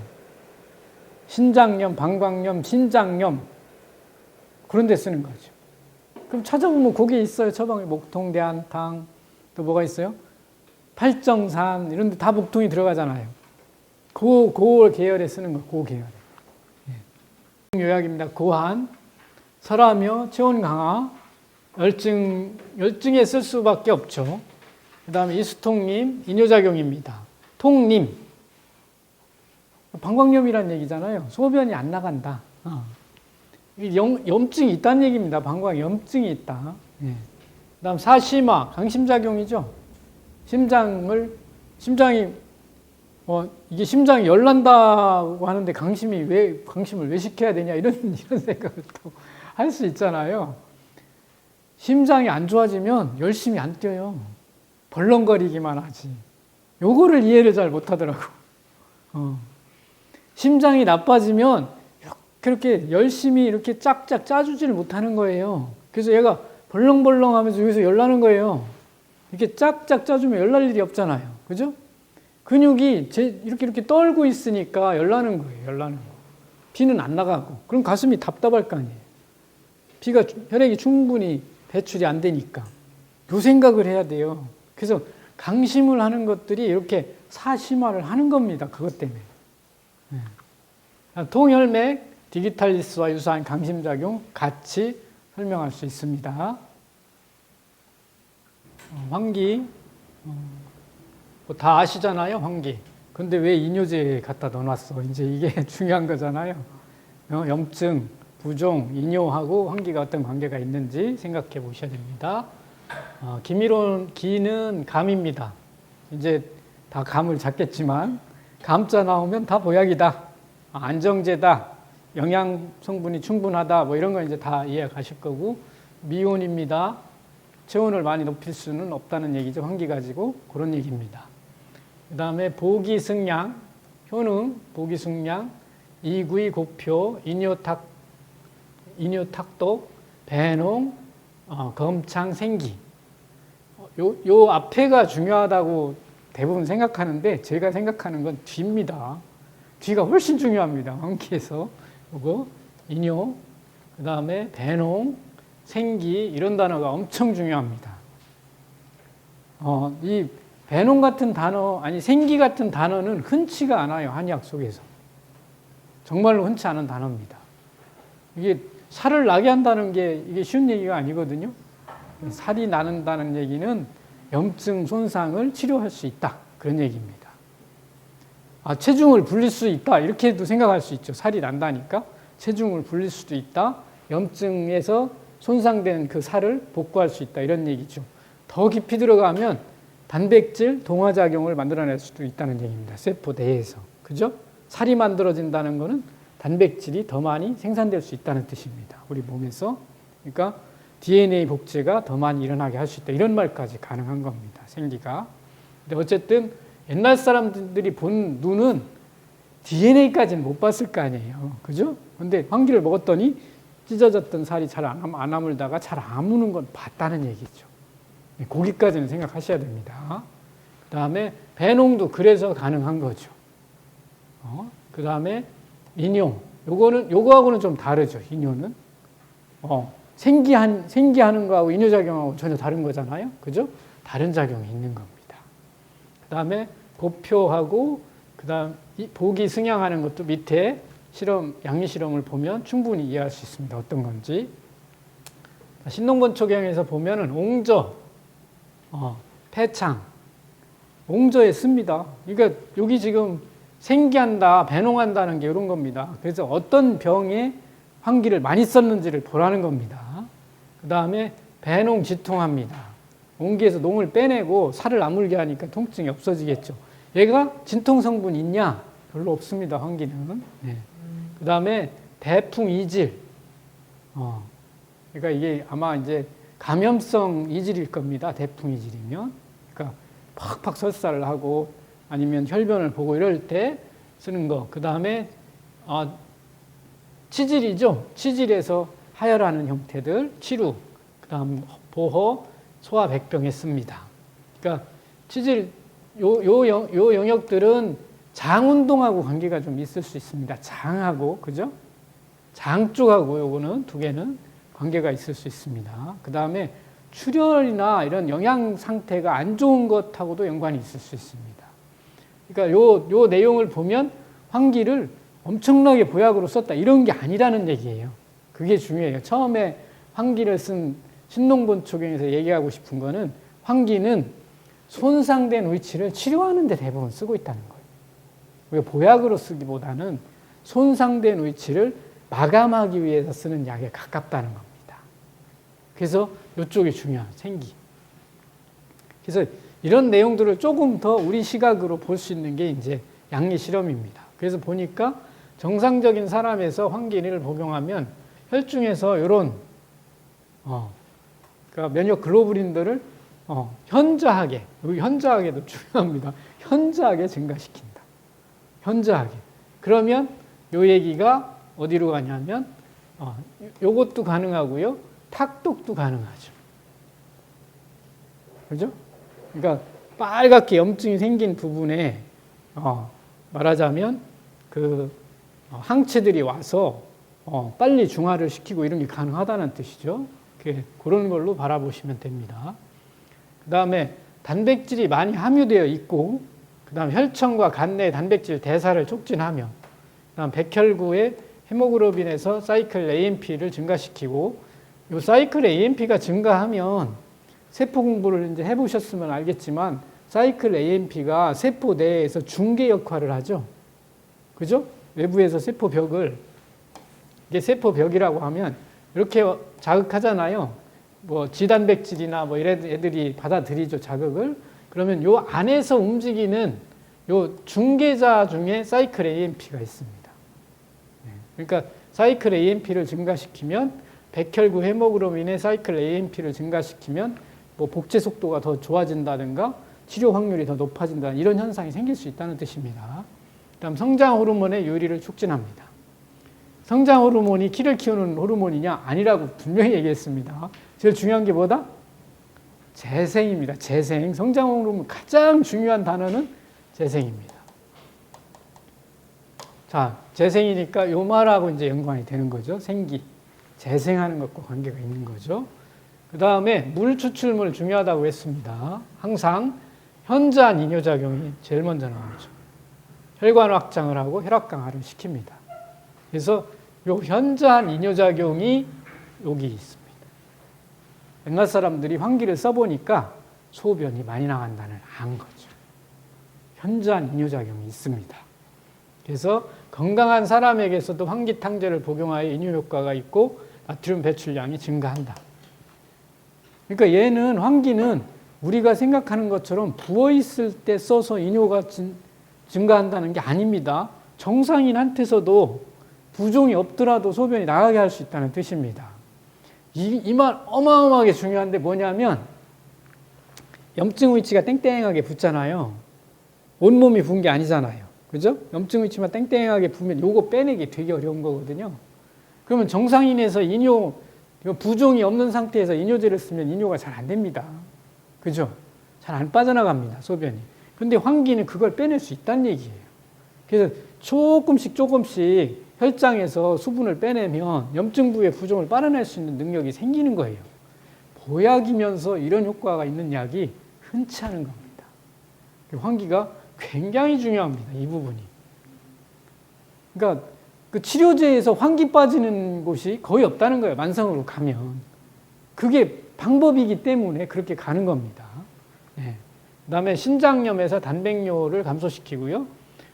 신장염, 방광염, 신장염 그런 데 쓰는 거죠. 그럼 찾아보면 거기에 있어요. 처방에 목통, 대한탕 또 뭐가 있어요? 팔정산 이런 데 다 목통이 들어가잖아요. 그 계열에 쓰는 거, 그 계열에. 요약입니다. 고한, 설하며 체온 강화, 열증에 쓸 수밖에 없죠. 그 다음에 이수통림, 이뇨작용입니다. 통림, 방광염이라는 얘기잖아요. 소변이 안 나간다. 염증이 있다는 얘기입니다. 방광염증이 있다. 그 다음 사심화, 강심작용이죠. 이게 심장이 열난다고 하는데 강심을 왜 시켜야 되냐 이런 생각을 또 할 수 있잖아요. 심장이 안 좋아지면 열심히 안 뛰어요. 벌렁거리기만 하지. 요거를 이해를 잘 못하더라고. 심장이 나빠지면 이렇게 열심히 이렇게 짝짝 짜주지를 못하는 거예요. 그래서 얘가 벌렁벌렁 하면서 여기서 열나는 거예요. 이렇게 짝짝 짜주면 열날 일이 없잖아요. 그죠? 근육이 이렇게 떨고 있으니까 열나는 거예요. 열나는 거. 피는 안 나가고. 그럼 가슴이 답답할 거 아니에요. 혈액이 충분히 배출이 안 되니까. 요 생각을 해야 돼요. 그래서 강심을 하는 것들이 이렇게 사심화를 하는 겁니다. 그것 때문에. 통혈맥, 디기탈리스와 유사한 강심작용 같이 설명할 수 있습니다. 환기, 다 아시잖아요, 환기. 근데 왜 이뇨제에 갖다 넣어놨어? 이제 이게 중요한 거잖아요. 염증, 부종, 이뇨하고 환기가 어떤 관계가 있는지 생각해 보셔야 됩니다. 기는 감입니다. 이제 다 감을 잡겠지만 감자 나오면 다 보약이다. 안정제다. 영양 성분이 충분하다. 뭐 이런 거 이제 다 이해가실 거고, 미온입니다. 체온을 많이 높일 수는 없다는 얘기죠. 환기 가지고 그런 얘기입니다. 그 다음에 보기승량, 효능, 보기승량, 이구이 고표, 이뇨탁독, 배농, 검창, 생기. 요 앞에가 중요하다고 대부분 생각하는데 제가 생각하는 건 뒤입니다. 뒤가 훨씬 중요합니다. 환기에서 요거 이뇨, 그 다음에 배농, 생기 이런 단어가 엄청 중요합니다. 이 배농 같은 단어, 아니 생기 같은 단어는 흔치가 않아요. 한의학 속에서. 정말로 흔치 않은 단어입니다. 이게 살을 나게 한다는 게 이게 쉬운 얘기가 아니거든요. 살이 나는다는 얘기는 염증 손상을 치료할 수 있다. 그런 얘기입니다. 체중을 불릴 수 있다. 이렇게도 생각할 수 있죠. 살이 난다니까 체중을 불릴 수도 있다. 염증에서 손상된 그 살을 복구할 수 있다. 이런 얘기죠. 더 깊이 들어가면 단백질 동화작용을 만들어낼 수도 있다는 얘기입니다. 세포 내에서. 그죠? 살이 만들어진다는 것은 단백질이 더 많이 생산될 수 있다는 뜻입니다. 우리 몸에서. 그러니까 DNA 복제가 더 많이 일어나게 할 수 있다. 이런 말까지 가능한 겁니다. 생기가. 근데 어쨌든 옛날 사람들이 본 눈은 DNA까지는 못 봤을 거 아니에요. 그죠? 근데 환기를 먹었더니 찢어졌던 살이 잘 안 아물다가 잘 아무는 건 봤다는 얘기죠. 거기까지는 생각하셔야 됩니다. 그 다음에 배농도 그래서 가능한 거죠. 그 다음에 이뇨. 요거하고는 좀 다르죠. 이뇨는. 생기하는 거하고 이뇨작용하고 전혀 다른 거잖아요. 그죠? 다른 작용이 있는 겁니다. 그 다음에 고표하고, 그 다음 보기 승양하는 것도 밑에 양리 실험을 보면 충분히 이해할 수 있습니다. 어떤 건지. 신농본초경에서 보면은 옹저, 폐창, 옹저에 씁니다. 그러니까 여기 지금 생기한다, 배농한다는 게 이런 겁니다. 그래서 어떤 병에 환기를 많이 썼는지를 보라는 겁니다. 그 다음에 배농 지통합니다. 옹기에서 농을 빼내고 살을 아물게 하니까 통증이 없어지겠죠. 얘가 진통 성분 있냐? 별로 없습니다. 환기는. 네. 그 다음에 대풍 이질. 그러니까 이게 아마 이제 감염성 이질일 겁니다. 대풍 이질이면. 그러니까 팍팍 설사를 하고 아니면 혈변을 보고 이럴 때 쓰는 거. 그 다음에 치질이죠. 치질에서 하혈하는 형태들, 치루, 그 다음 보호, 소화 백병에 씁니다. 그러니까 치질, 요 영역들은 장 운동하고 관계가 좀 있을 수 있습니다. 장하고, 그죠? 장 쪽하고 요거는 두 개는 관계가 있을 수 있습니다. 그 다음에 출혈이나 이런 영양 상태가 안 좋은 것하고도 연관이 있을 수 있습니다. 그러니까 요 내용을 보면 환기를 엄청나게 보약으로 썼다. 이런 게 아니라는 얘기예요. 그게 중요해요. 처음에 환기를 쓴 신농본초경에서 얘기하고 싶은 거는 환기는 손상된 위치를 치료하는 데 대부분 쓰고 있다는 거예요. 우리가 보약으로 쓰기보다는 손상된 위치를 마감하기 위해서 쓰는 약에 가깝다는 겁니다. 그래서 이쪽이 중요한 생기. 그래서 이런 내용들을 조금 더 우리 시각으로 볼 수 있는 게 이제 양리 실험입니다. 그래서 보니까 정상적인 사람에서 환기를 복용하면 혈중에서 이런 그러니까 면역 글로불린들을 현저하게, 여기 현저하게도 중요합니다. 현저하게 증가시킨다. 현저하게. 그러면 요 얘기가 어디로 가냐면 요것도 가능하고요. 탁독도 가능하죠. 그죠? 그러니까 빨갛게 염증이 생긴 부분에 말하자면 그 항체들이 와서 빨리 중화를 시키고 이런 게 가능하다는 뜻이죠. 그런 걸로 바라보시면 됩니다. 그 다음에 단백질이 많이 함유되어 있고, 그 다음 혈청과 간 내 단백질 대사를 촉진하며, 그 다음 백혈구의 헤모글로빈에서 사이클 AMP를 증가시키고, 이 사이클 AMP가 증가하면 세포 공부를 이제 해보셨으면 알겠지만 사이클 AMP가 세포 내에서 중개 역할을 하죠. 그죠? 외부에서 세포벽을, 이게 세포벽이라고 하면 이렇게 자극하잖아요. 뭐 지단백질이나 뭐 이런 애들이 받아들이죠, 자극을. 그러면 요 안에서 움직이는 요 중개자 중에 사이클 AMP가 있습니다. 그러니까 사이클 AMP를 증가시키면 백혈구 헤모글로빈의 사이클 AMP를 증가시키면 뭐 복제 속도가 더 좋아진다든가 치료 확률이 더 높아진다, 이런 현상이 생길 수 있다는 뜻입니다. 그다음 성장 호르몬의 유리를 촉진합니다. 성장 호르몬이 키를 키우는 호르몬이냐? 아니라고 분명히 얘기했습니다. 제일 중요한 게 뭐다? 재생입니다. 재생. 성장 호르몬 가장 중요한 단어는 재생입니다. 자, 재생이니까 요 말하고 이제 연관이 되는 거죠. 생기. 재생하는 것과 관계가 있는 거죠. 그 다음에 물 추출물 중요하다고 했습니다. 항상 현저한 이뇨작용이 제일 먼저 나오죠. 혈관 확장을 하고 혈압 강화를 시킵니다. 그래서 요 현저한 이뇨작용이 여기 있습니다. 옛날 사람들이 환기를 써보니까 소변이 많이 나간다는 안 거죠. 현저한 이뇨작용이 있습니다. 그래서 건강한 사람에게서도 환기탕제를 복용하여 이뇨 효과가 있고 나트륨 배출량이 증가한다. 그러니까 얘는 환기는 우리가 생각하는 것처럼 부어있을 때 써서 이뇨가 증가한다는 게 아닙니다. 정상인한테서도 부종이 없더라도 소변이 나가게 할 수 있다는 뜻입니다. 이 말 어마어마하게 중요한데 뭐냐면 염증 위치가 땡땡하게 붓잖아요. 온몸이 부은 게 아니잖아요. 그죠? 염증 위치만 땡땡하게 부으면 요거 빼내기 되게 어려운 거거든요. 그러면 정상인에서 이뇨, 부종이 없는 상태에서 이뇨제를 쓰면 이뇨가 잘 안 됩니다. 그죠? 잘 안 빠져나갑니다, 소변이. 근데 환기는 그걸 빼낼 수 있다는 얘기예요. 그래서 조금씩 혈장에서 수분을 빼내면 염증 부의 부종을 빨아낼 수 있는 능력이 생기는 거예요. 보약이면서 이런 효과가 있는 약이 흔치 않은 겁니다. 환기가 굉장히 중요합니다, 이 부분이. 그러니까 그 치료제에서 환기 빠지는 곳이 거의 없다는 거예요, 만성으로 가면. 그게 방법이기 때문에 그렇게 가는 겁니다. 네. 그 다음에 신장염에서 단백뇨를 감소시키고요.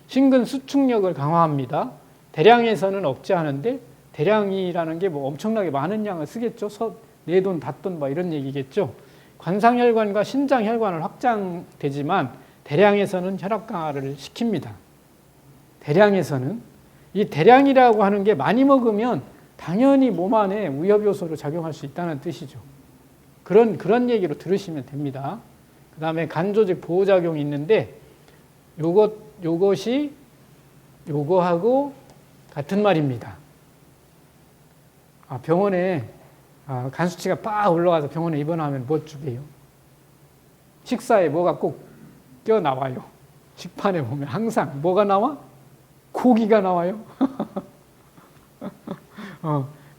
심근 수축력을 강화합니다. 대량에서는 억제하는데, 대량이라는 게 뭐 엄청나게 많은 양을 쓰겠죠. 내돈, 닷돈 뭐 이런 얘기겠죠. 관상혈관과 신장혈관을 확장되지만 대량에서는 혈압 강화를 시킵니다. 대량에서는. 이 대량이라고 하는 게 많이 먹으면 당연히 몸 안에 위협요소로 작용할 수 있다는 뜻이죠. 그런 얘기로 들으시면 됩니다. 그 다음에 간조직 보호작용이 있는데 요것이 요거하고 같은 말입니다. 병원에 간 수치가 빡 올라가서 병원에 입원하면 뭐 주게요? 식사에 뭐가 꼭 껴나와요. 식판에 보면 항상 뭐가 나와? 고기가 나와요.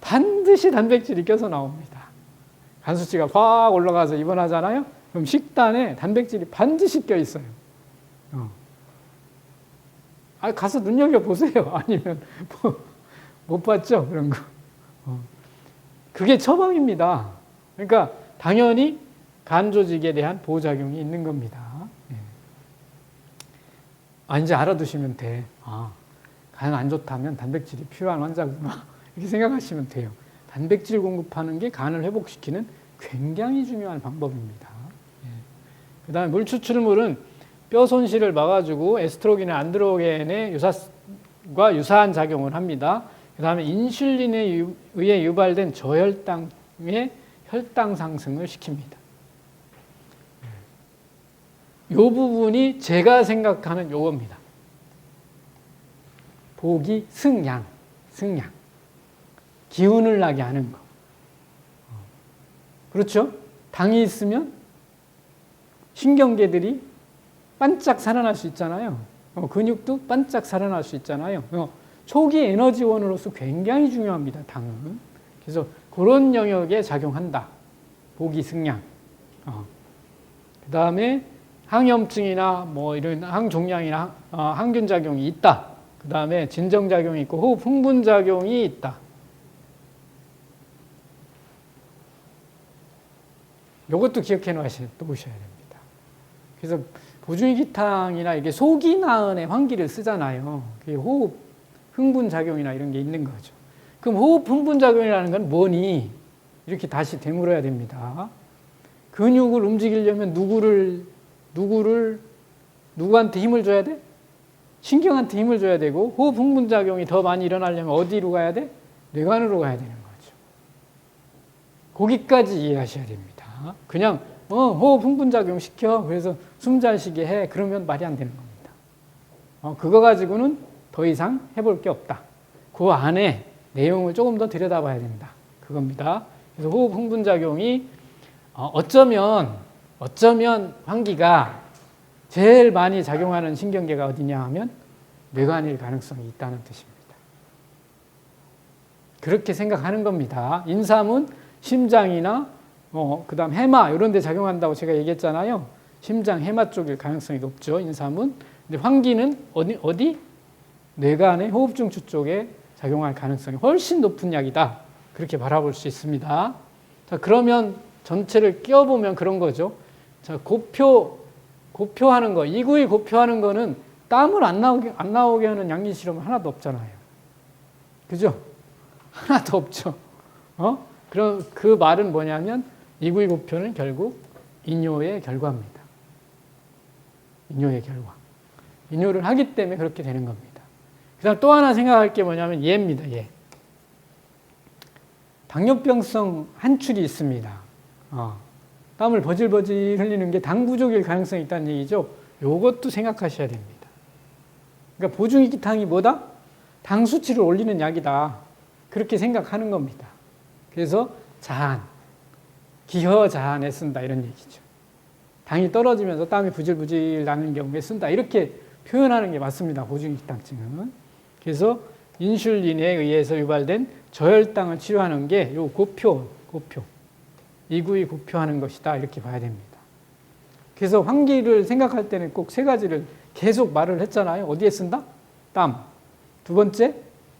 반드시 단백질이 껴서 나옵니다. 간 수치가 확 올라가서 입원하잖아요. 그럼 식단에 단백질이 반드시 껴 있어요. 가서 눈여겨보세요. 아니면 못 봤죠? 그런 거. 그게 처방입니다. 그러니까 당연히 간 조직에 대한 보호작용이 있는 겁니다. 이제 알아두시면 돼. 간 안 좋다면 단백질이 필요한 환자구나. 이렇게 생각하시면 돼요. 단백질 공급하는 게 간을 회복시키는 굉장히 중요한 방법입니다. 그 다음에 물 추출물은 뼈 손실을 막아주고 에스트로겐의 안드로겐의 유사과 유사한 작용을 합니다. 그 다음에 인슐린에 의해 유발된 저혈당의 혈당 상승을 시킵니다. 이 부분이 제가 생각하는 요겁니다. 보기, 승양. 기운을 나게 하는 거. 그렇죠? 당이 있으면 신경계들이 반짝 살아날 수 있잖아요. 근육도 반짝 살아날 수 있잖아요. 초기 에너지원으로서 굉장히 중요합니다, 당은. 그래서 그런 영역에 작용한다. 보기, 승양. 그 다음에 항염증이나 뭐 이런 항종양이나 항균 작용이 있다. 그 다음에 진정 작용이 있고 호흡 흥분 작용이 있다. 이것도 기억해 놓으셔야 됩니다. 그래서 보중이기탕이나 이게 속이 나은의 환기를 쓰잖아요. 그게 호흡 흥분 작용이나 이런 게 있는 거죠. 그럼 호흡 흥분 작용이라는 건 뭐니? 이렇게 다시 되물어야 됩니다. 근육을 움직이려면 누구한테 힘을 줘야 돼? 신경한테 힘을 줘야 되고, 호흡 흥분 작용이 더 많이 일어나려면 어디로 가야 돼? 뇌관으로 가야 되는 거죠. 거기까지 이해하셔야 됩니다. 그냥 호흡 흥분 작용 시켜, 그래서 숨 잘 쉬게 해, 그러면 말이 안 되는 겁니다. 그거 가지고는 더 이상 해볼 게 없다. 그 안에 내용을 조금 더 들여다봐야 된다. 그겁니다. 그래서 호흡 흥분 작용이 어쩌면 환기가 제일 많이 작용하는 신경계가 어디냐 하면 뇌관일 가능성이 있다는 뜻입니다. 그렇게 생각하는 겁니다. 인삼은 심장이나 그다음 해마 이런 데 작용한다고 제가 얘기했잖아요. 심장, 해마 쪽일 가능성이 높죠. 인삼은. 근데 환기는 어디? 뇌관의 호흡중추 쪽에 작용할 가능성이 훨씬 높은 약이다. 그렇게 바라볼 수 있습니다. 자, 그러면 전체를 끼워보면 그런 거죠. 자, 고표하는 거, 이구이 고표하는 거는 땀을 안 나오게 하는 양리 실험은 하나도 없잖아요. 그죠? 하나도 없죠. 그럼 그 말은 뭐냐면 이구이 고표는 결국 이뇨의 결과입니다. 이뇨의 결과. 이뇨를 하기 때문에 그렇게 되는 겁니다. 그다음 또 하나 생각할 게 뭐냐면 얘입니다. 얘. 당뇨병성 한출이 있습니다. 땀을 버질버질 흘리는 게 당 부족일 가능성이 있다는 얘기죠. 요것도 생각하셔야 됩니다. 그러니까 보중이기탕이 뭐다? 당 수치를 올리는 약이다. 그렇게 생각하는 겁니다. 그래서 자한, 기허자한에 쓴다 이런 얘기죠. 당이 떨어지면서 땀이 부질부질 나는 경우에 쓴다. 이렇게 표현하는 게 맞습니다. 보중이기탕증은. 그래서 인슐린에 의해서 유발된 저혈당을 치료하는 게 요 고표. 이구이 고표하는 것이다. 이렇게 봐야 됩니다. 그래서 환기를 생각할 때는 꼭 세 가지를 계속 말을 했잖아요. 어디에 쓴다? 땀. 두 번째,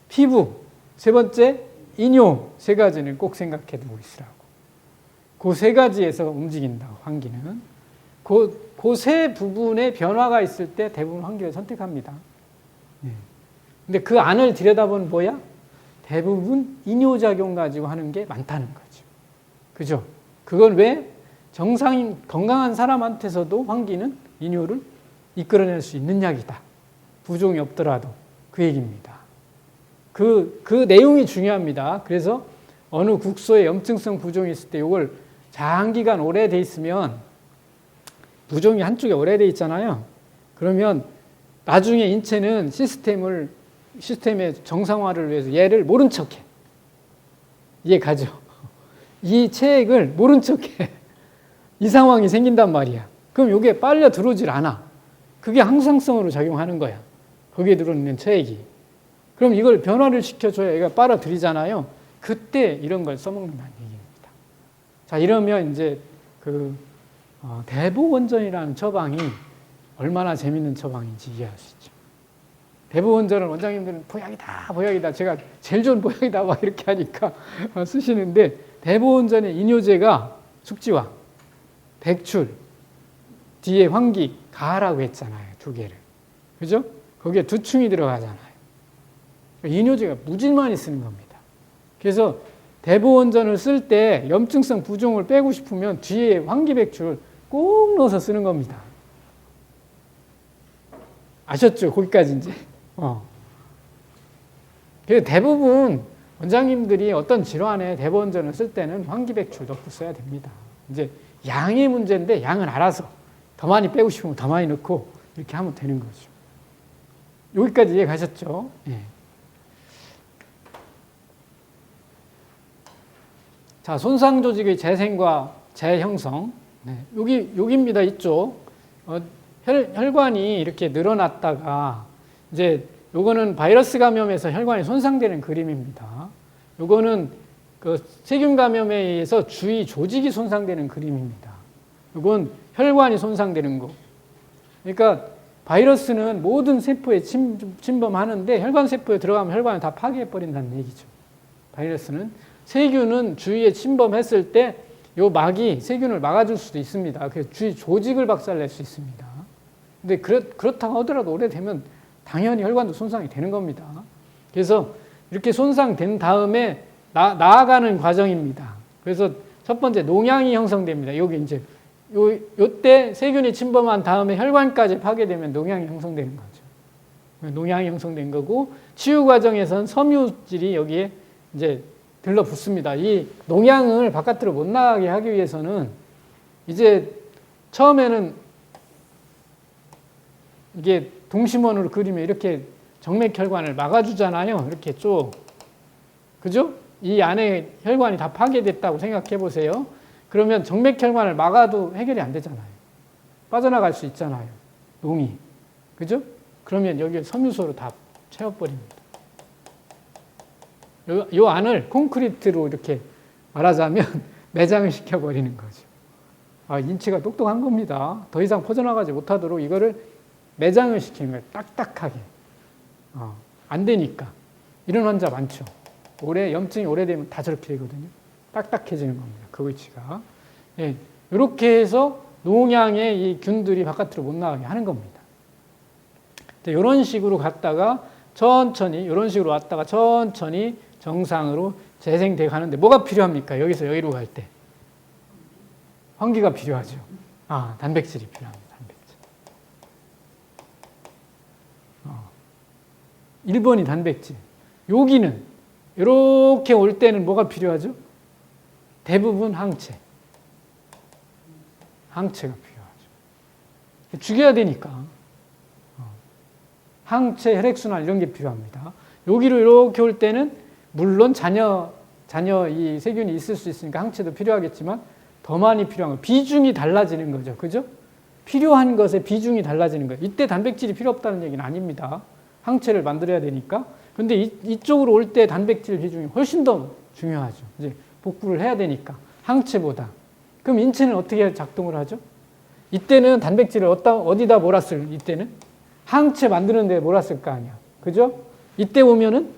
피부. 세 번째, 이뇨. 세 가지는 꼭 생각해 두고 있으라고. 그 세 가지에서 움직인다. 환기는. 그 세 부분에 변화가 있을 때 대부분 환기를 선택합니다. 근데 그 안을 들여다보면 뭐야? 대부분 이뇨작용 가지고 하는 게 많다는 거죠. 그죠? 그건 왜? 정상인, 건강한 사람한테서도 환기는 이뇨를 이끌어낼 수 있는 약이다. 부종이 없더라도. 그 얘기입니다. 그 내용이 중요합니다. 그래서 어느 국소에 염증성 부종이 있을 때 이걸 장기간 오래 돼 있으면 부종이 한쪽에 오래 돼 있잖아요. 그러면 나중에 인체는 시스템의 정상화를 위해서 얘를 모른 척해. 이해 가죠? 이 체액을 모른 척해. 이 상황이 생긴단 말이야. 그럼 이게 빨려 들어오질 않아. 그게 항상성으로 작용하는 거야. 거기에 들어있는 체액이. 그럼 이걸 변화를 시켜줘야 얘가 빨아들이잖아요. 그때 이런 걸 써먹는다는 얘기입니다. 자, 이러면 이제 대보원전이라는 처방이 얼마나 재밌는 처방인지 이해할 수 있죠. 대보원전을 원장님들은 보약이다. 제가 제일 좋은 보약이다. 막 이렇게 하니까 쓰시는데, 대보원전의 이뇨제가 숙지와 백출, 뒤에 환기, 가라고 했잖아요. 두 개를. 그죠? 거기에 두충이 들어가잖아요. 이뇨제가 무지 많이 쓰는 겁니다. 그래서 대보원전을 쓸 때 염증성 부종을 빼고 싶으면 뒤에 환기백출 꼭 넣어서 쓰는 겁니다. 아셨죠? 거기까지 이제. 그래서 대부분 원장님들이 어떤 질환에 대보원전을 쓸 때는 환기백출 넣고 써야 됩니다. 이제 양의 문제인데 양은 알아서 더 많이 빼고 싶으면 더 많이 넣고 이렇게 하면 되는 거죠. 여기까지 이해 가셨죠? 예. 자, 손상 조직의 재생과 재형성. 네. 여기입니다. 이쪽. 혈관이 이렇게 늘어났다가 이제 요거는 바이러스 감염에서 혈관이 손상되는 그림입니다. 요거는 그 세균 감염에 의해서 주위 조직이 손상되는 그림입니다. 이건 혈관이 손상되는 거. 그러니까 바이러스는 모든 세포에 침범하는데 혈관 세포에 들어가면 혈관을 다 파괴해 버린다는 얘기죠. 바이러스는. 세균은 주위에 침범했을 때 요 막이 세균을 막아줄 수도 있습니다. 그래서 주위 조직을 박살낼 수 있습니다. 근데 그렇다고 하더라도 오래되면 당연히 혈관도 손상이 되는 겁니다. 그래서 이렇게 손상된 다음에 나아가는 과정입니다. 그래서 첫 번째 농양이 형성됩니다. 여기 이제 요때 세균이 침범한 다음에 혈관까지 파괴되면 농양이 형성되는 거죠. 농양이 형성된 거고, 치유 과정에선 섬유질이 여기에 이제 들러붙습니다. 이 농양을 바깥으로 못 나가게 하기 위해서는 이제 처음에는 이게 동심원으로 그리면 이렇게 정맥혈관을 막아주잖아요. 이렇게 쭉. 그죠? 이 안에 혈관이 다 파괴됐다고 생각해 보세요. 그러면 정맥혈관을 막아도 해결이 안 되잖아요. 빠져나갈 수 있잖아요. 농이. 그죠? 그러면 여기 섬유소로 다 채워버립니다. 요 안을 콘크리트로 이렇게 말하자면 매장을 시켜버리는 거죠. 아, 인체가 똑똑한 겁니다. 더 이상 퍼져나가지 못하도록 이거를 매장을 시키는 거예요. 딱딱하게. 안 되니까. 이런 환자 많죠. 염증이 오래되면 다 저렇게 되거든요. 딱딱해지는 겁니다. 그 위치가. 예, 이렇게 해서 농양의 이 균들이 바깥으로 못 나가게 하는 겁니다. 이런 식으로 갔다가 천천히, 이런 식으로 왔다가 천천히 정상으로 재생돼 가는데 뭐가 필요합니까? 여기서 여기로 갈 때. 환기가 필요하죠. 단백질이 필요합니다. 단백질. 1번이 단백질. 여기는 이렇게 올 때는 뭐가 필요하죠? 대부분 항체. 항체가 필요하죠. 죽여야 되니까. 항체, 혈액순환 이런 게 필요합니다. 여기로 이렇게 올 때는 물론 잔여 이 세균이 있을 수 있으니까 항체도 필요하겠지만 더 많이 필요한 거 비중이 달라지는 거죠. 그죠? 필요한 것의 비중이 달라지는 거예요. 이때 단백질이 필요 없다는 얘기는 아닙니다. 항체를 만들어야 되니까. 근데 이쪽으로 올 때 단백질 비중이 훨씬 더 중요하죠. 이제 복구를 해야 되니까 항체보다. 그럼 인체는 어떻게 작동을 하죠? 이때는 단백질을 어디다 몰았을 이때는 항체 만드는 데 몰았을 거 아니야. 그죠? 이때 오면은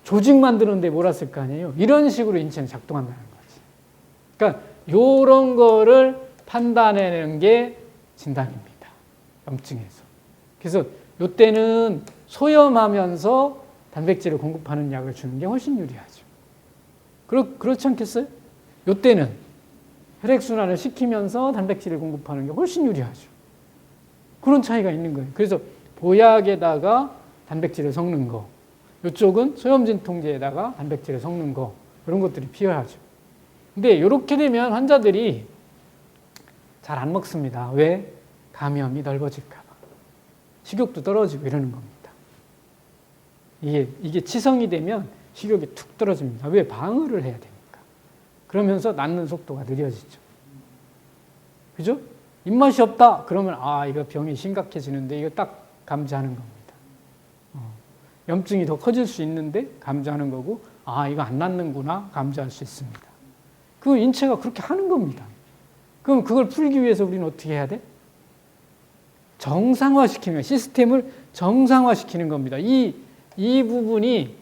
조직 만드는 데 몰았을 거 아니에요. 이런 식으로 인체는 작동한다는 거지. 그러니까 요런 거를 판단해내는 게 진단입니다. 염증에서. 그래서 요때는 소염하면서 단백질을 공급하는 약을 주는 게 훨씬 유리하죠. 그렇지 않겠어요? 요때는 혈액순환을 시키면서 단백질을 공급하는 게 훨씬 유리하죠. 그런 차이가 있는 거예요. 그래서 보약에다가 단백질을 섞는 거, 이쪽은 소염진통제에다가 단백질을 섞는 거, 이런 것들이 필요하죠. 근데 이렇게 되면 환자들이 잘 안 먹습니다. 왜? 감염이 넓어질까 봐. 식욕도 떨어지고 이러는 겁니다. 이게 치성이 되면 식욕이 툭 떨어집니다. 왜? 방어를 해야 되니까. 그러면서 낫는 속도가 느려지죠. 그죠? 입맛이 없다. 그러면 이거 병이 심각해지는데 이거 딱 감지하는 겁니다. 염증이 더 커질 수 있는데 감지하는 거고 이거 안 낫는구나 감지할 수 있습니다. 그 인체가 그렇게 하는 겁니다. 그럼 그걸 풀기 위해서 우리는 어떻게 해야 돼? 정상화시키는 거예요. 시스템을 정상화시키는 겁니다. 이 부분이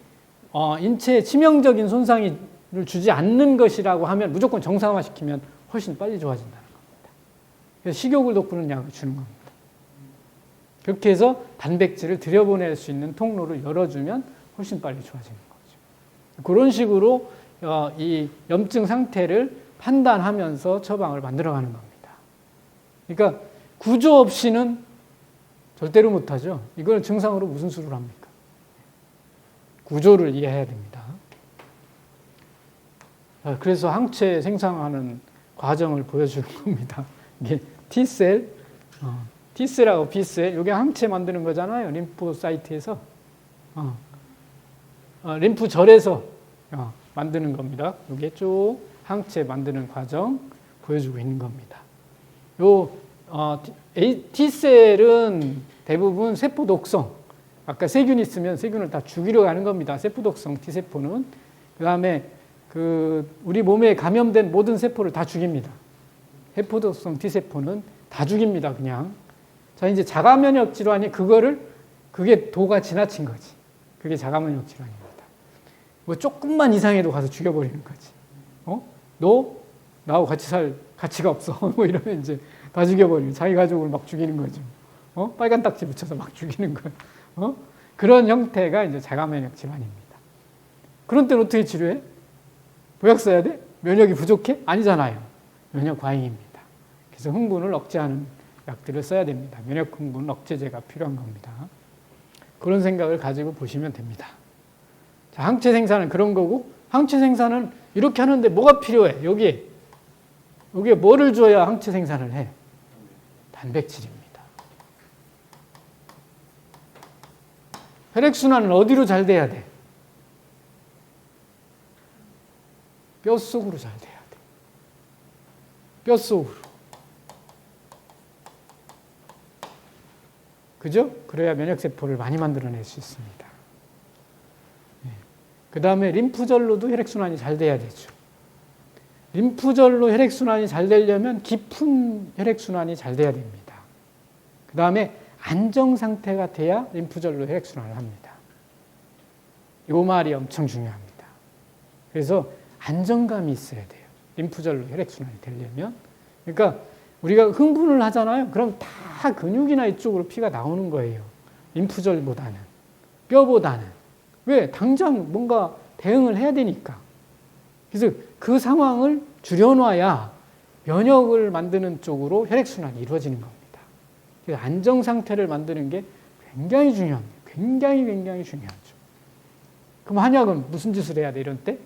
인체에 치명적인 손상을 주지 않는 것이라고 하면 무조건 정상화시키면 훨씬 빨리 좋아진다는 겁니다. 그래서 식욕을 돋구는 약을 주는 겁니다. 그렇게 해서 단백질을 들여보낼 수 있는 통로를 열어주면 훨씬 빨리 좋아지는 거죠. 그런 식으로 이 염증 상태를 판단하면서 처방을 만들어가는 겁니다. 그러니까 구조 없이는 절대로 못하죠. 이걸 증상으로 무슨 수를 합니까? 구조를 이해해야 됩니다. 그래서 항체 생성하는 과정을 보여주는 겁니다. 이게 T셀, T셀하고 B셀, 이게 항체 만드는 거잖아요. 림포사이트에서. 림프절에서 만드는 겁니다. 이게 쭉 항체 만드는 과정 보여주고 있는 겁니다. T셀은 대부분 세포 독성. 아까 세균이 있으면 세균을 다 죽이려 가는 겁니다. 세포 독성 T세포는. 그 다음에 우리 몸에 감염된 모든 세포를 다 죽입니다. 세포 독성 T세포는 다 죽입니다. 그냥. 자, 이제 자가면역 질환이 그게 도가 지나친 거지. 그게 자가면역 질환입니다. 뭐 조금만 이상해도 가서 죽여버리는 거지. 너 나하고 같이 살 가치가 없어. 뭐 이러면 이제 다 죽여버리고 자기 가족을 막 죽이는 거죠. 빨간 딱지 붙여서 막 죽이는 거예요. 그런 형태가 이제 자가면역 질환입니다. 그런 때는 어떻게 치료해? 보약 써야 돼? 면역이 부족해? 아니잖아요. 면역 과잉입니다. 그래서 흥분을 억제하는 약들을 써야 됩니다. 면역 흥분 억제제가 필요한 겁니다. 그런 생각을 가지고 보시면 됩니다. 자, 항체 생산은 그런 거고, 항체 생산은 이렇게 하는데 뭐가 필요해? 여기에 뭐를 줘야 항체 생산을 해? 단백질입니다. 혈액순환은 어디로 잘 돼야 돼? 뼛속으로 잘 돼야 돼. 뼛속으로. 그죠? 그래야 면역세포를 많이 만들어낼 수 있습니다. 그 다음에 림프절로도 혈액순환이 잘 돼야 되죠. 림프절로 혈액순환이 잘 되려면 깊은 혈액순환이 잘 돼야 됩니다. 그 다음에 안정상태가 돼야 림프절로 혈액순환을 합니다. 이 말이 엄청 중요합니다. 그래서 안정감이 있어야 돼요. 림프절로 혈액순환이 되려면. 그러니까 우리가 흥분을 하잖아요. 그럼 다 근육이나 이쪽으로 피가 나오는 거예요. 림프절보다는. 뼈보다는. 왜? 당장 뭔가 대응을 해야 되니까. 그래서 그 상황을 줄여놔야 면역을 만드는 쪽으로 혈액순환이 이루어지는 겁니다. 그래서 안정상태를 만드는 게 굉장히 중요합니다. 굉장히 중요하죠. 그럼 한약은 무슨 짓을 해야 돼, 이런 때?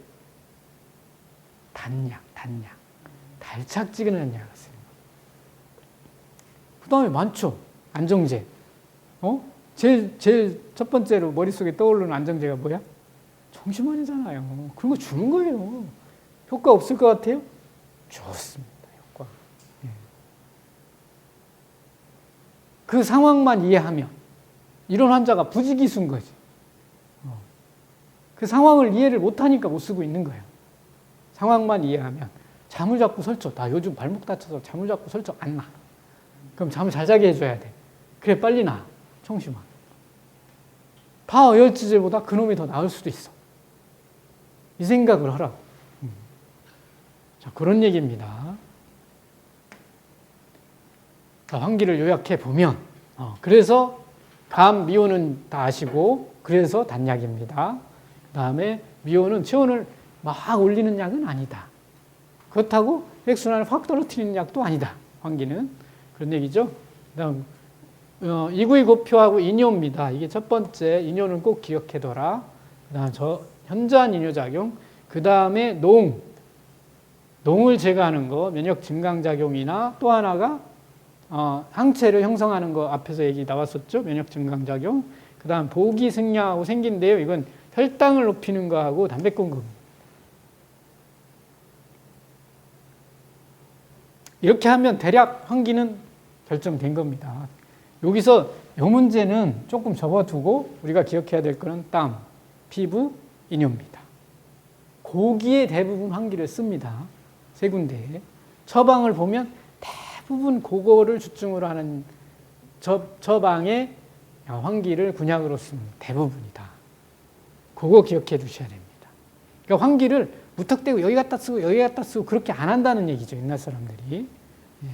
단약. 달착지근한 약을 쓰는 거예요. 그 다음에 많죠. 안정제. 제일 첫 번째로 머릿속에 떠오르는 안정제가 뭐야? 정신만이잖아요. 그런 거 주는 거예요. 효과 없을 것 같아요? 좋습니다. 효과. 예. 그 상황만 이해하면 이런 환자가 부지기수인 거지. 그 상황을 이해를 못하니까 못 쓰고 있는 거예요. 상황만 이해하면 잠을 자꾸 설쳐. 나 요즘 발목 다쳐서 잠을 자꾸 설쳐 안 나. 그럼 잠을 잘 자게 해줘야 돼. 그래 빨리 나. 청심환. 파어혈지제보다 그놈이 더 나을 수도 있어. 이 생각을 하라고. 자, 그런 얘기입니다. 자, 환기를 요약해 보면, 그래서 감, 미온은 다 아시고, 그래서 단약입니다. 그 다음에 미온은 체온을 막 올리는 약은 아니다. 그렇다고 혈액순환을 확 떨어뜨리는 약도 아니다. 환기는. 그런 얘기죠. 그 다음, 이구이고표하고 이뇨입니다. 이게 첫 번째, 이뇨는 꼭 기억해둬라. 그 다음, 현저한 이뇨작용. 그 다음에 농을 제거하는 거, 면역 증강작용이나 또 하나가 항체를 형성하는 거 앞에서 얘기 나왔었죠. 면역 증강작용. 그 다음 보기 승량하고 생긴데요. 이건 혈당을 높이는 거하고 담배 공급. 이렇게 하면 대략 환기는 결정된 겁니다. 여기서 이 문제는 조금 접어두고 우리가 기억해야 될 거는 땀, 피부, 이뇨입니다. 거기에 대부분 환기를 씁니다. 세 군데에. 처방을 보면 대부분 그거를 주증으로 하는 처방의 환기를 군약으로 쓰는 대부분이다. 그거 기억해 두셔야 됩니다. 그러니까 환기를 무턱대고 여기 갖다 쓰고 여기 갖다 쓰고 그렇게 안 한다는 얘기죠. 옛날 사람들이. 예.